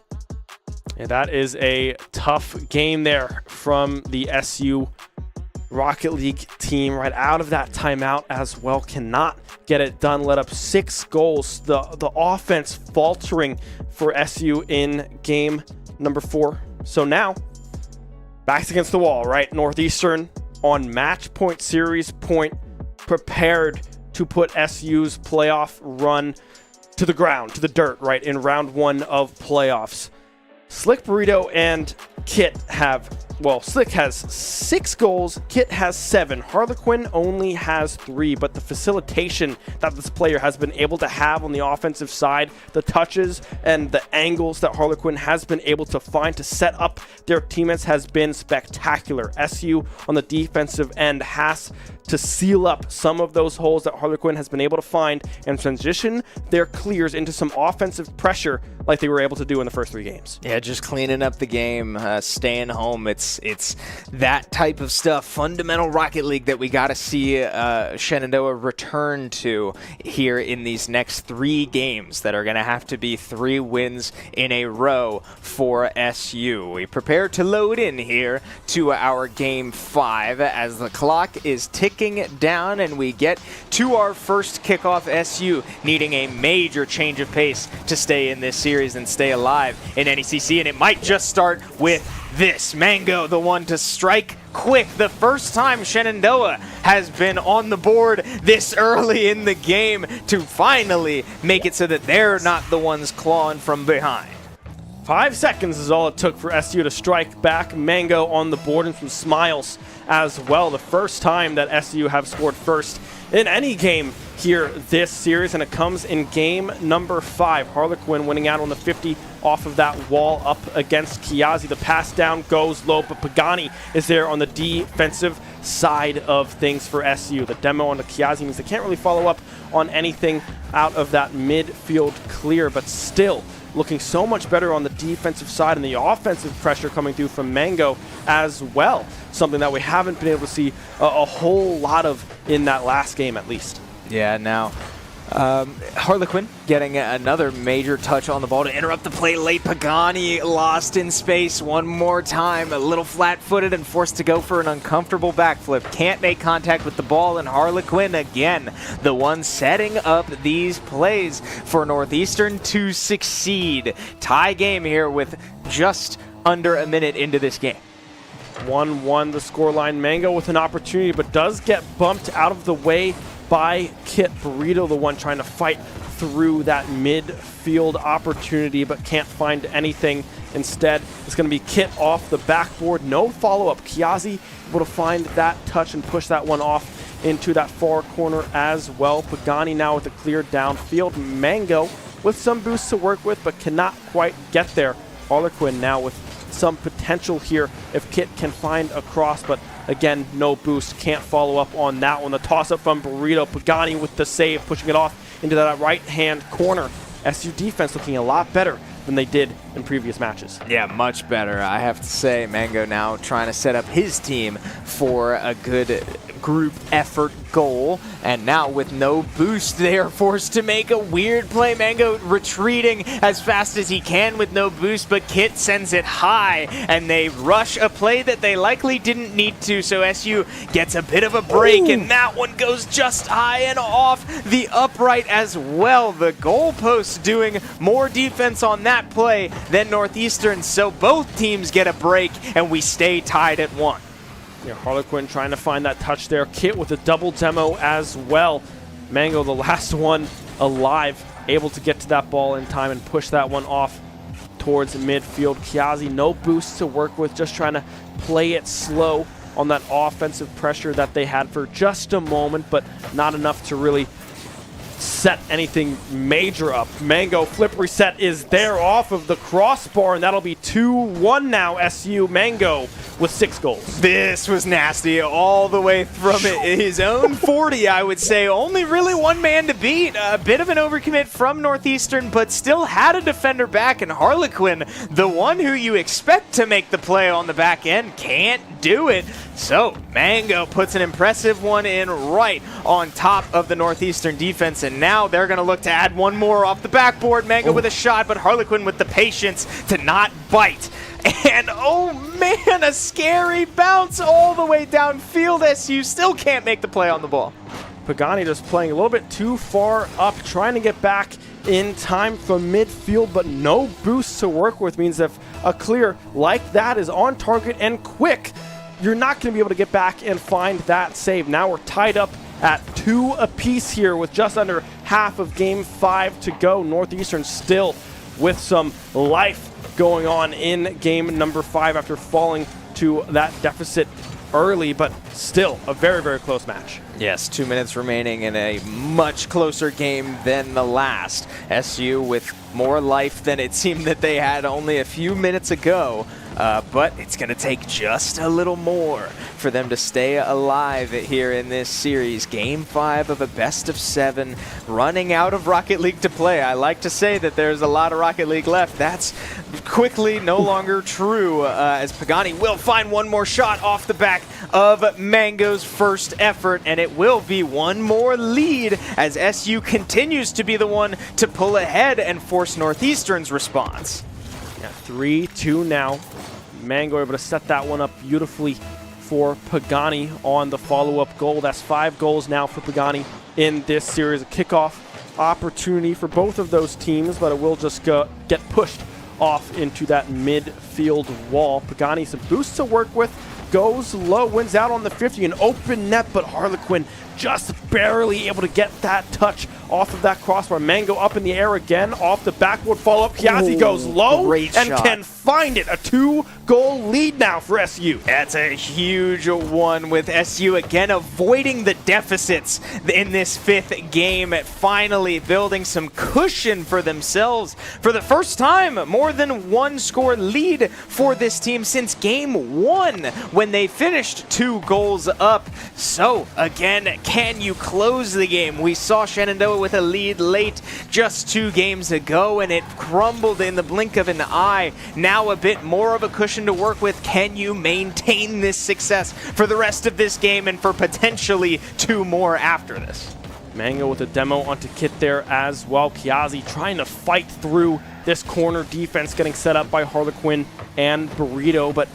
Yeah, that is a tough game there from the SU Rocket League team right out of that timeout as well. Cannot get it done. Let up 6 goals. The offense faltering for SU in game number 4. So now, backs against the wall, right? Northeastern on match point, series point, prepared to put SU's playoff run to the ground, to the dirt, right, in round 1 of playoffs. Slick Burrito and Kit have, well, Slick has 6 goals, Kit has 7, Harlequin only has 3, but the facilitation that this player has been able to have on the offensive side, the touches and the angles that Harlequin has been able to find to set up their teammates has been spectacular. SU on the defensive end has to seal up some of those holes that Harlequin has been able to find and transition their clears into some offensive pressure like they were able to do in the first 3 games. Yeah, just cleaning up the game, staying home. It's that type of stuff, fundamental Rocket League that we got to see Shenandoah return to here in these next 3 games that are going to have to be 3 wins in a row for SU. We prepare to load in here to our game 5 as the clock is ticking down and we get to our first kickoff. SU needing a major change of pace to stay in this series and stay alive in NECC, and it might just start with this. Mango, the one to strike quick. The first time Shenandoah has been on the board this early in the game to finally make it so that they're not the ones clawing from behind. 5 seconds is all it took for SU to strike back. Mango on the board and some smiles as well. The first time that SU have scored first in any game here this series, and it comes in game number 5. Harlequin winning out on the 50 off of that wall up against Kiazi. The pass down goes low, but Pagani is there on the defensive side of things for SU. The demo on the Kiazi means they can't really follow up on anything out of that midfield clear, but still looking so much better on the defensive side, and the offensive pressure coming through from Mango as well. Something that we haven't been able to see a whole lot of in that last game, at least. Yeah, now Harlequin getting another major touch on the ball to interrupt the play late. Pagani lost in space one more time, a little flat-footed and forced to go for an uncomfortable backflip. Can't make contact with the ball, and Harlequin again, the one setting up these plays for Northeastern to succeed. Tie game here with just under a minute into this game. 1-1 the scoreline. Mango with an opportunity, but does get bumped out of the way by Kit. Burrito, the one trying to fight through that midfield opportunity, but can't find anything. Instead, it's going to be Kit off the backboard. No follow-up. Kiazi able to find that touch and push that one off into that far corner as well. Pagani now with a clear downfield. Mango with some boosts to work with, but cannot quite get there. Harlequin now with some potential here if Kit can find a cross, but again, no boost. Can't follow up on that one. The toss-up from Burrito. Pagani with the save, pushing it off into that right-hand corner. SU defense looking a lot better than they did in previous matches. Yeah, much better. I have to say, Mango now trying to set up his team for a good group effort goal, and now with no boost, they are forced to make a weird play. Mango retreating as fast as he can with no boost, but Kit sends it high, and they rush a play that they likely didn't need to, so SU gets a bit of a break. Ooh. And that one goes just high and off the upright as well. The goalpost doing more defense on that play than Northeastern, so both teams get a break, and we stay tied at 1. Yeah, Harlequin trying to find that touch there. Kit with a double demo as well. Mango, the last one alive, able to get to that ball in time and push that one off towards midfield. Kiazi, no boost to work with, just trying to play it slow on that offensive pressure that they had for just a moment, but not enough to really set anything major up. Mango flip reset is there off of the crossbar, and that'll be 2-1 now. SU. Mango with 6 goals. This was nasty all the way from his own 40, I would say. Only really one man to beat. A bit of an overcommit from Northeastern, but still had a defender back, and Harlequin, the one who you expect to make the play on the back end, can't do it. So Mango puts an impressive one in right on top of the Northeastern defense, and now they're going to look to add one more off the backboard. Mango with a shot, but Harlequin with the patience to not bite. And oh man, a scary bounce all the way downfield. SU still can't make the play on the ball. Pagani just playing a little bit too far up, trying to get back in time from midfield, but no boost to work with means if a clear like that is on target and quick, you're not going to be able to get back and find that save. Now we're tied up at 2 apiece here with just under half of game 5 to go. Northeastern still with some life going on in game number 5 after falling to that deficit early, but still a very, very close match. Yes, 2 minutes remaining in a much closer game than the last. SU with more life than it seemed that they had only a few minutes ago. But it's going to take just a little more for them to stay alive here in this series. Game 5 of a best-of-7, running out of Rocket League to play. I like to say that there's a lot of Rocket League left. That's quickly no longer true, as Pagani will find one more shot off the back of Mango's first effort, and it will be one more lead as SU continues to be the one to pull ahead and force Northeastern's response. Yeah, 3-2 now. Mango able to set that one up beautifully for Pagani on the follow-up goal. That's 5 goals now for Pagani in this series. A kickoff opportunity for both of those teams, but it will just get pushed off into that midfield wall. Pagani some boosts to work with, goes low, wins out on the 50, an open net, but Harlequin just barely able to get that touch off of that crossbar. Mango up in the air again, off the backboard follow-up. Piazzi goes low and can find it. A 2-goal lead now for SU. That's a huge one, with SU again avoiding the deficits in this 5th game, finally building some cushion for themselves. For the first time, more than 1-score lead for this team since game 1 when they finished 2 goals up. So again, can you close the game? We saw Shenandoah with a lead late just 2 games ago, and it crumbled in the blink of an eye. Now a bit more of a cushion to work with. Can you maintain this success for the rest of this game and for potentially 2 more after this? Mango with a demo onto Kit there as well. Piazzi trying to fight through this corner defense getting set up by Harlequin and Burrito, but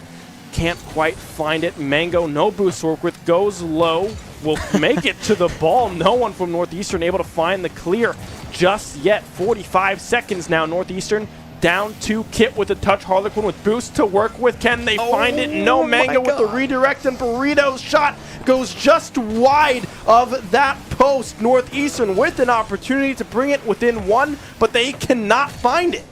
can't quite find it. Mango, no boost to work with, goes low, will make it to the ball. No one from Northeastern able to find the clear just yet. 45 seconds now, Northeastern down to Kit with a touch. Harlequin with boost to work with. Can they find it? No. Mango with the redirect, and Burrito's shot goes just wide of that post. Northeastern with an opportunity to bring it within 1, but they cannot find it.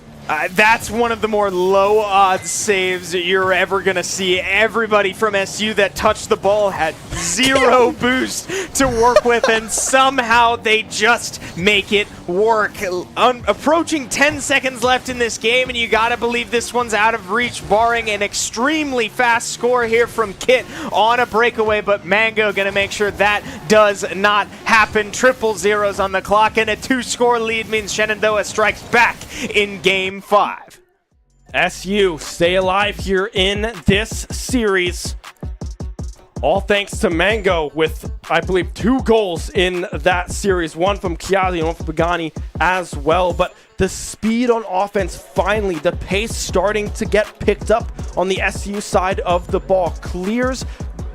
That's one of the more low-odds saves you're ever going to see. Everybody from SU that touched the ball had 0 boost to work with, and somehow they just make it work. Approaching 10 seconds left in this game, and you got to believe this one's out of reach, barring an extremely fast score here from Kit on a breakaway, but Mango going to make sure that does not happen. Triple zeros on the clock, and a 2-score lead means Shenandoah strikes back in game 5. SU stay alive here in this series. All thanks to Mango with, I believe, 2 goals in that series. One from Chiazzi and one from Pagani as well. But the speed on offense, finally, the pace starting to get picked up on the SU side of the ball. Clears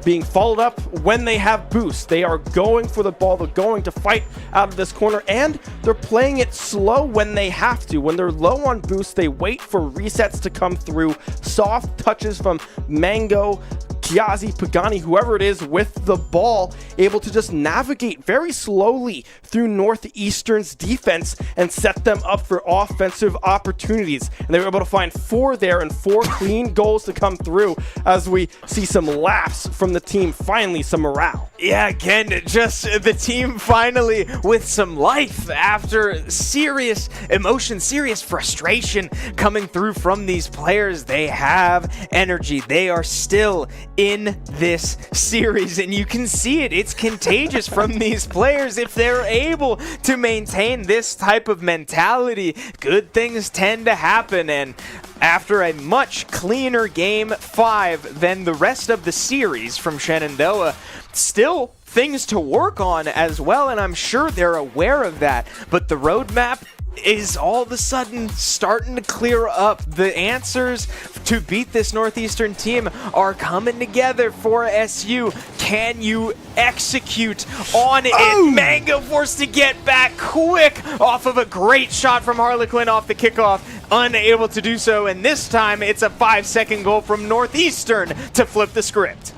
being followed up when they have boost. They are going for the ball. They're going to fight out of this corner, and they're playing it slow when they have to. When they're low on boost, they wait for resets to come through. Soft touches from Mango, Chiazzi, Pagani, whoever it is with the ball, able to just navigate very slowly through Northeastern's defense and set them up for offensive opportunities. And they were able to find 4 there and 4 clean goals to come through as we see some laughs from the team, finally some morale. Yeah, again, just the team finally with some life after serious emotion, serious frustration coming through from these players. They have energy. They are still in this series, and you can see it. It's contagious from these players. If they're able to maintain this type of mentality, good things tend to happen. And after a much cleaner game 5 than the rest of the series from Shenandoah, still things to work on as well, and I'm sure they're aware of that. But the roadmap is all of a sudden starting to clear up. The answers to beat this Northeastern team are coming together for SU. Can you execute on it? Mango forced to get back quick off of a great shot from Harlequin off the kickoff. Unable to do so, and this time it's a 5-second goal from Northeastern to flip the script.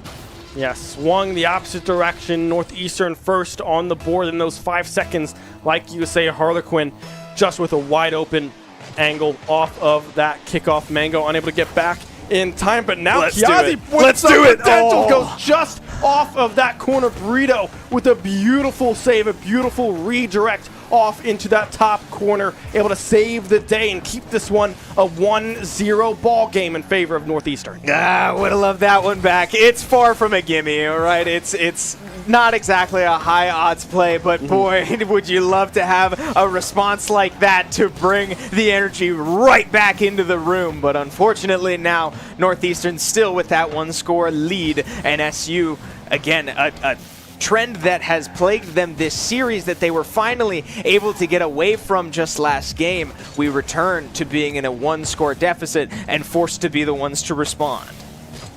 Yeah, swung the opposite direction. Northeastern first on the board in those 5 seconds. Like you say, Harlequin just with a wide open angle off of that kickoff. Mango unable to get back in time, but now Chiazzi with some potential goes just off of that corner. Burrito with a beautiful save, a beautiful redirect off into that top corner, able to save the day and keep this one a 1-0 ball game in favor of Northeastern. Would have loved that one back. It's far from a gimme, all right? It's not exactly a high odds play, but boy, would you love to have a response like that to bring the energy right back into the room. But unfortunately now, Northeastern still with that 1-score lead, and SU, again, a trend that has plagued them this series that they were finally able to get away from just last game. We return to being in a 1-score deficit and forced to be the ones to respond.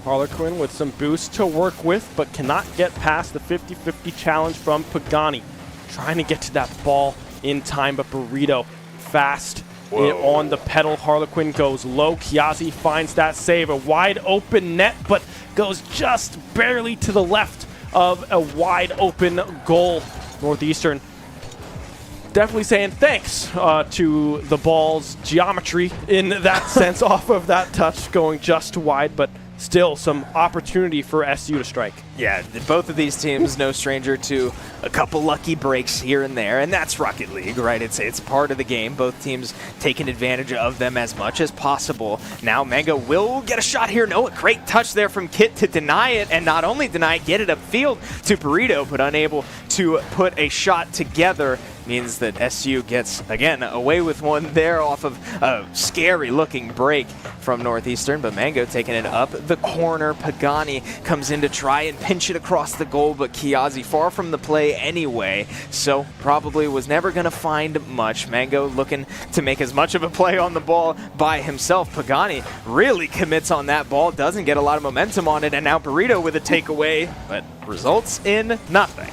Harlequin with some boost to work with, but cannot get past the 50-50 challenge from Pagani. Trying to get to that ball in time, but Burrito fast on the pedal. Harlequin goes low. Chiazzi finds that save. A wide open net, but goes just barely to the left of a wide open goal. Northeastern definitely saying thanks to the ball's geometry in that sense off of that touch going just wide, but still some opportunity for SU to strike. Yeah, both of these teams no stranger to a couple lucky breaks here and there, and that's Rocket League, right? It's part of the game. Both teams taking advantage of them as much as possible. Now Mango will get a shot here. No, a great touch there from Kit to deny it, and not only deny it, get it upfield to Burrito, but unable to put a shot together. Means that SU gets, again, away with one there off of a scary-looking break from Northeastern, but Mango taking it up the corner. Pagani comes in to try and pinch it across the goal, but Kiazi far from the play anyway, so probably was never going to find much. Mango looking to make as much of a play on the ball by himself. Pagani really commits on that ball, doesn't get a lot of momentum on it, and now Burrito with a takeaway, but results in nothing.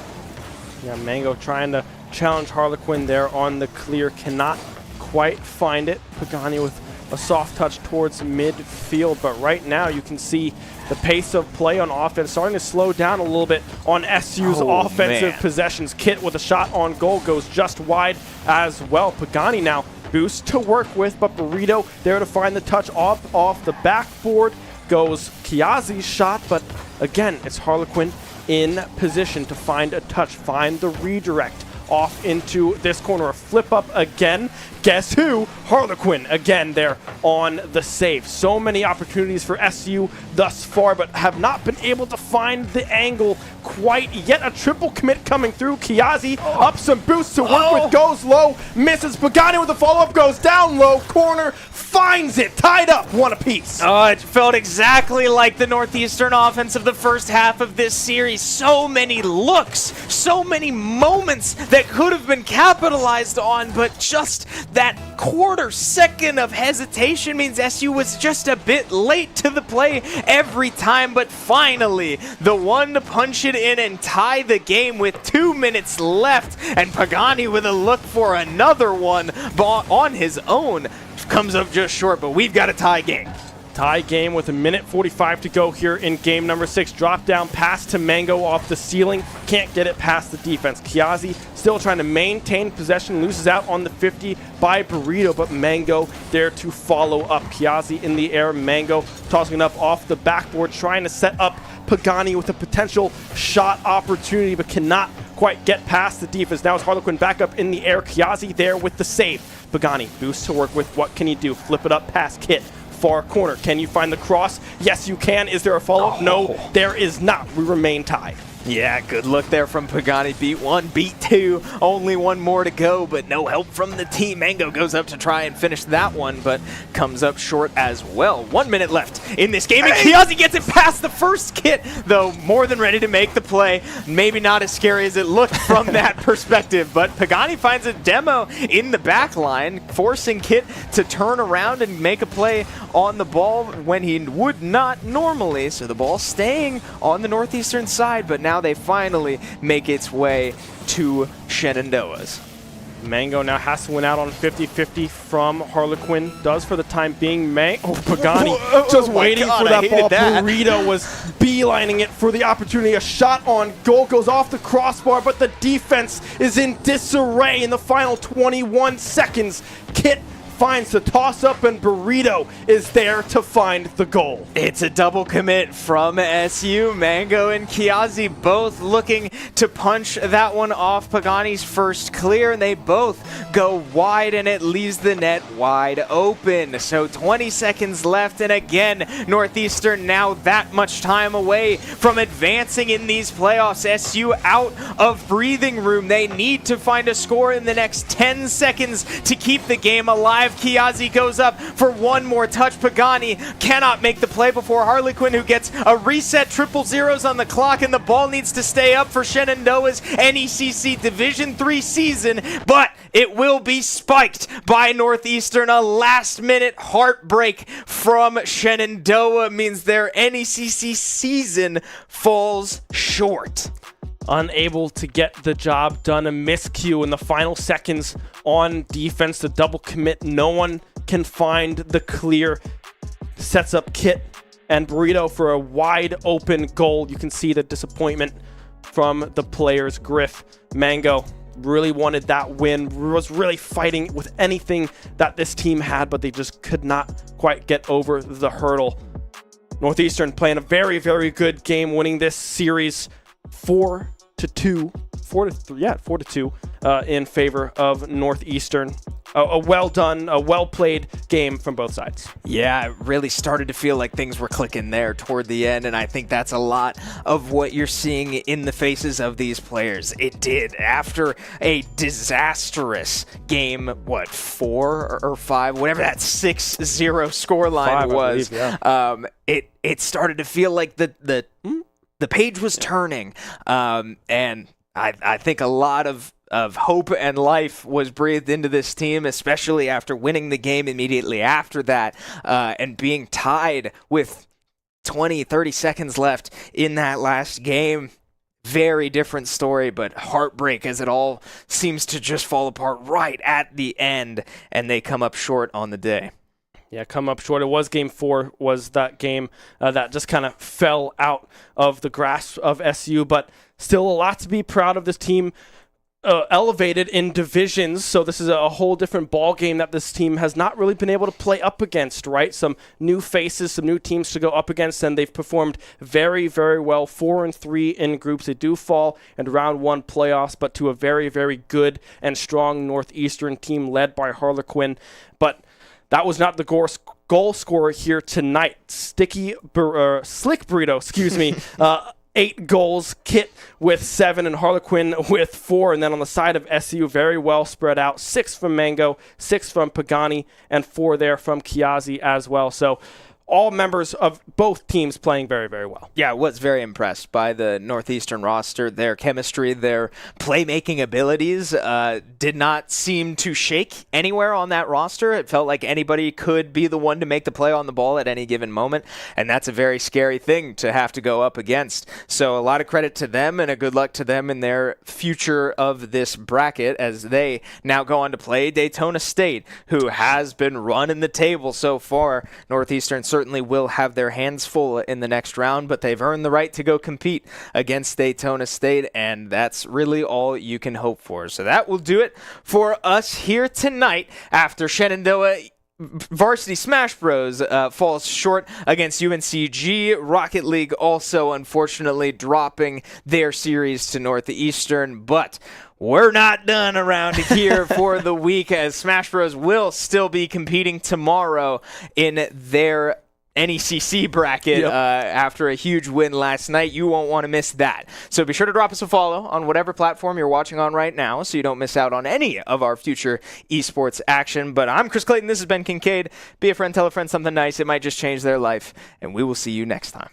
Yeah, Mango trying to challenge Harlequin there on the clear, cannot quite find it. Pagani with a soft touch towards midfield, but right now you can see the pace of play on offense starting to slow down a little bit on SU's offensive possessions. Kit with a shot on goal goes just wide as well. Pagani now boost to work with, but Burrito there to find the touch off the backboard. Goes Kiazi's shot, but again, it's Harlequin in position to find a touch, find the redirect off into this corner. A flip up again. Guess who? Harlequin again there on the save. So many opportunities for SU thus far, but have not been able to find the angle quite yet. A triple commit coming through. Kiazi up some boosts to work with, goes low, misses. Pagani with the follow-up, goes down low, corner, finds it, tied up, one apiece. Oh, it felt exactly like the Northeastern offense of the first half of this series. So many looks, so many moments that could have been capitalized on, but just that quarter second of hesitation means SU was just a bit late to the play every time, but finally the one to punch it in and tie the game with 2 minutes left, and Pagani with a look for another one on his own comes up just short, but we've got a tie game. Tie game with 1:45 to go here in game number 6. Drop down pass to Mango off the ceiling. Can't get it past the defense. Kiazi still trying to maintain possession. Loses out on the 50 by Burrito, but Mango there to follow up. Kiazi in the air. Mango tossing it up off the backboard, trying to set up Pagani with a potential shot opportunity, but cannot quite get past the defense. Now it's Harlequin back up in the air. Kiazi there with the save. Pagani boosts to work with. What can he do? Flip it up past Kit. Far corner. Can you find the cross? Yes, you can. Is there a follow-up? No, there is not. We remain tied. Yeah, good look there from Pagani. Beat one, beat two. Only one more to go, but no help from the team. Mango goes up to try and finish that one, but comes up short as well. 1 minute left in this game, and Kiazi gets it past the first Kit, though more than ready to make the play. Maybe not as scary as it looked from that perspective, but Pagani finds a demo in the back line, forcing Kit to turn around and make a play on the ball when he would not normally. So the ball staying on the Northeastern side, but now they finally make its way to Shenandoah's. Mango now has to win out on 50-50 from Harlequin. Does for the time being. Pagani just waiting for that ball. Burrito was beelining it for the opportunity. A shot on goal goes off the crossbar, but the defense is in disarray in the final 21 seconds. Kit finds the toss-up, and Burrito is there to find the goal. It's a double commit from SU. Mango and Kiazi both looking to punch that one off Pagani's first clear, and they both go wide, and it leaves the net wide open. So 20 seconds left, and again, Northeastern now that much time away from advancing in these playoffs. SU out of breathing room. They need to find a score in the next 10 seconds to keep the game alive. Kiazi goes up for one more touch. Pagani cannot make the play before Harlequin, who gets a reset. 000 on the clock, and the ball needs to stay up for Shenandoah's NECC Division III season, but it will be spiked by Northeastern. A last-minute heartbreak from Shenandoah means their NECC season falls short. Unable to get the job done. A miscue in the final seconds on defense. The double commit. No one can find the clear. Sets up Kit and Burrito for a wide open goal. You can see the disappointment from the players. Griff, Mango really wanted that win, was really fighting with anything that this team had, but they just could not quite get over the hurdle. Northeastern playing a very, very good game, winning this series 4-2 in favor of Northeastern. A well done, a well played game from both sides. Yeah, it really started to feel like things were clicking there toward the end, and I think that's a lot of what you're seeing in the faces of these players. It did. After a disastrous game, 4 or 5, whatever that 6-0 scoreline was, it started to feel like the page was turning, and I think a lot of hope and life was breathed into this team, especially after winning the game immediately after that, and being tied with 20, 30 seconds left in that last game. Very different story, but heartbreak as it all seems to just fall apart right at the end, and they come up short on the day. Yeah, come up short. It was game 4, was that game that just kind of fell out of the grasp of SU, but still a lot to be proud of. This team elevated in divisions, so this is a whole different ball game that this team has not really been able to play up against, right? Some new faces, some new teams to go up against, and they've performed very, very well. 4-3 in groups. They do fall in round 1 playoffs, but to a very, very good and strong Northeastern team led by Harlequin. But that was not the goal scorer here tonight. Slick Burrito, 8 goals, Kit with 7 and Harlequin with 4. And then on the side of SU, very well spread out. 6 from Mango, 6 from Pagani, and 4 there from Kiazi as well. So all members of both teams playing very, very well. Yeah, I was very impressed by the Northeastern roster. Their chemistry, their playmaking abilities did not seem to shake anywhere on that roster. It felt like anybody could be the one to make the play on the ball at any given moment, and that's a very scary thing to have to go up against. So a lot of credit to them and a good luck to them in their future of this bracket as they now go on to play Daytona State, who has been running the table so far. Northeastern certainly will have their hands full in the next round, but they've earned the right to go compete against Daytona State, and that's really all you can hope for. So that will do it for us here tonight after Shenandoah Varsity Smash Bros. Falls short against UNCG. Rocket League also, unfortunately, dropping their series to Northeastern, but we're not done around here for the week, as Smash Bros. Will still be competing tomorrow in their NECC bracket after a huge win last night. You won't want to miss that. So be sure to drop us a follow on whatever platform you're watching on right now so you don't miss out on any of our future esports action. But I'm Chris Clayton. This is Ben Kincaid. Be a friend, tell a friend something nice. It might just change their life. And we will see you next time.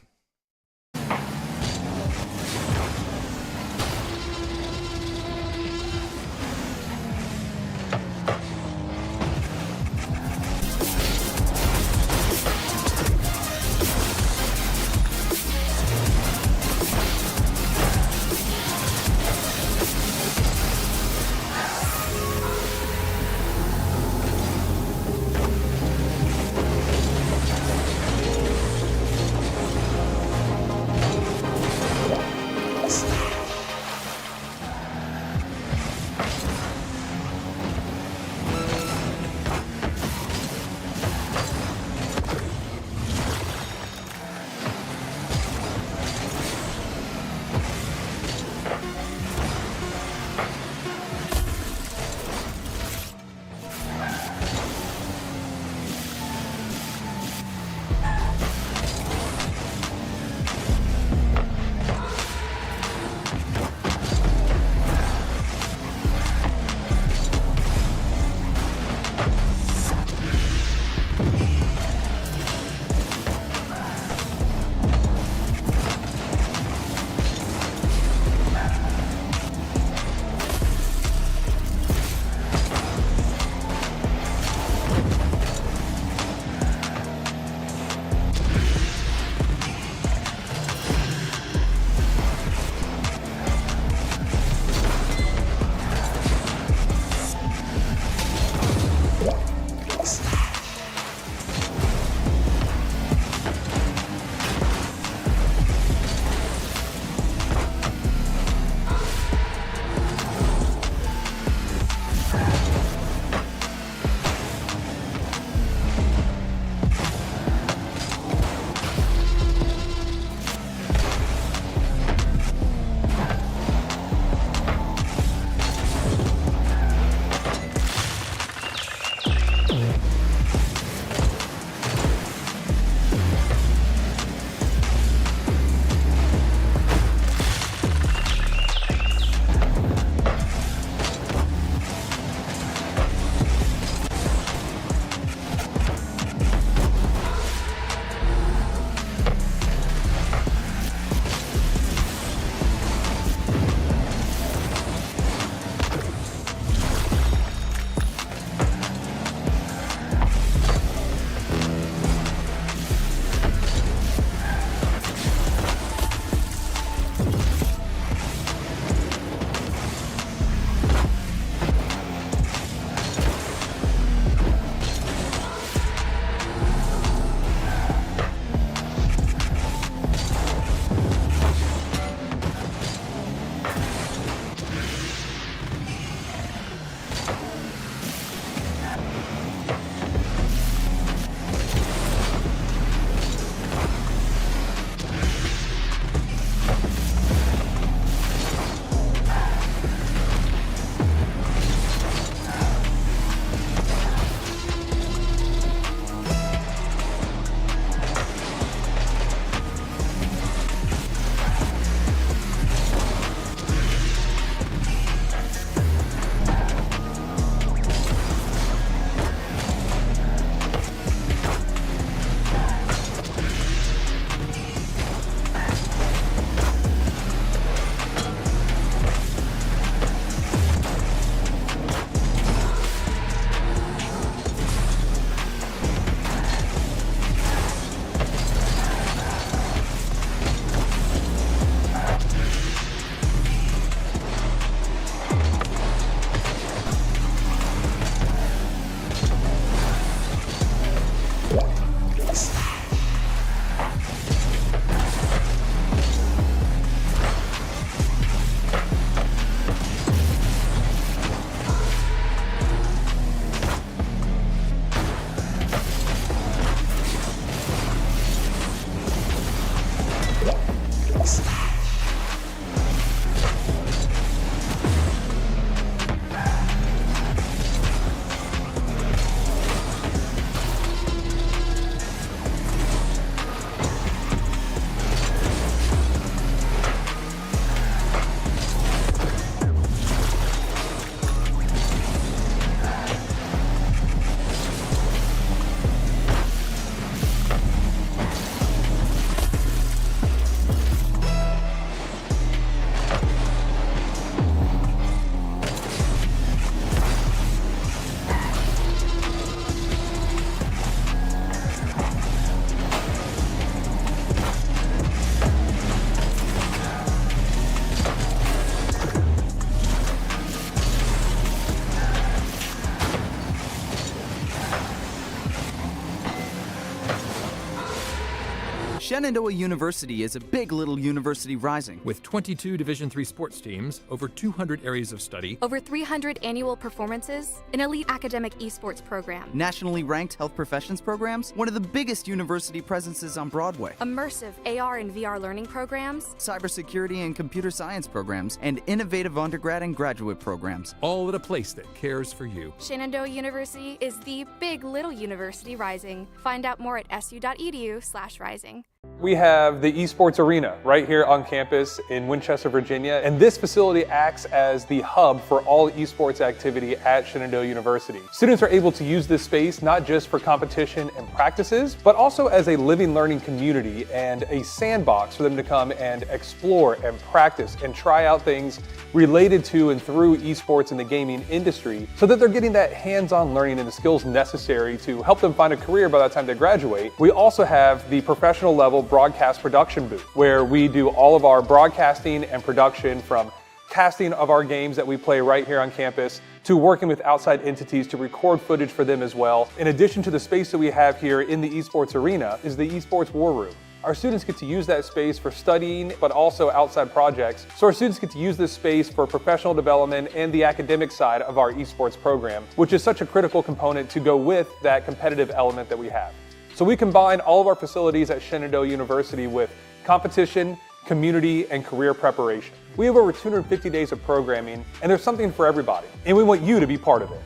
Shenandoah University is a big little university rising. With 22 Division III sports teams, over 200 areas of study, over 300 annual performances, an elite academic esports program, nationally ranked health professions programs, one of the biggest university presences on Broadway, immersive AR and VR learning programs, cybersecurity and computer science programs, and innovative undergrad and graduate programs. all at a place that cares for you. Shenandoah University is the big little university rising. Find out more at su.edu/rising. We have the Esports Arena right here on campus in Winchester, Virginia, and this facility acts as the hub for all esports activity at Shenandoah University. Students are able to use this space not just for competition and practices, but also as a living learning community and a sandbox for them to come and explore and practice and try out things related to and through esports in the gaming industry, so that they're getting that hands-on learning and the skills necessary to help them find a career by the time they graduate. We also have the professional level broadcast production booth, where we do all of our broadcasting and production, from casting of our games that we play right here on campus to working with outside entities to record footage for them as well. In addition to the space that we have here in the Esports Arena is the Esports War Room. Our students get to use that space for studying, but also outside projects. So our students get to use this space for professional development and the academic side of our esports program, which is such a critical component to go with that competitive element that we have. So we combine all of our facilities at Shenandoah University with competition, community, and career preparation. We have over 250 days of programming, and there's something for everybody, and we want you to be part of it.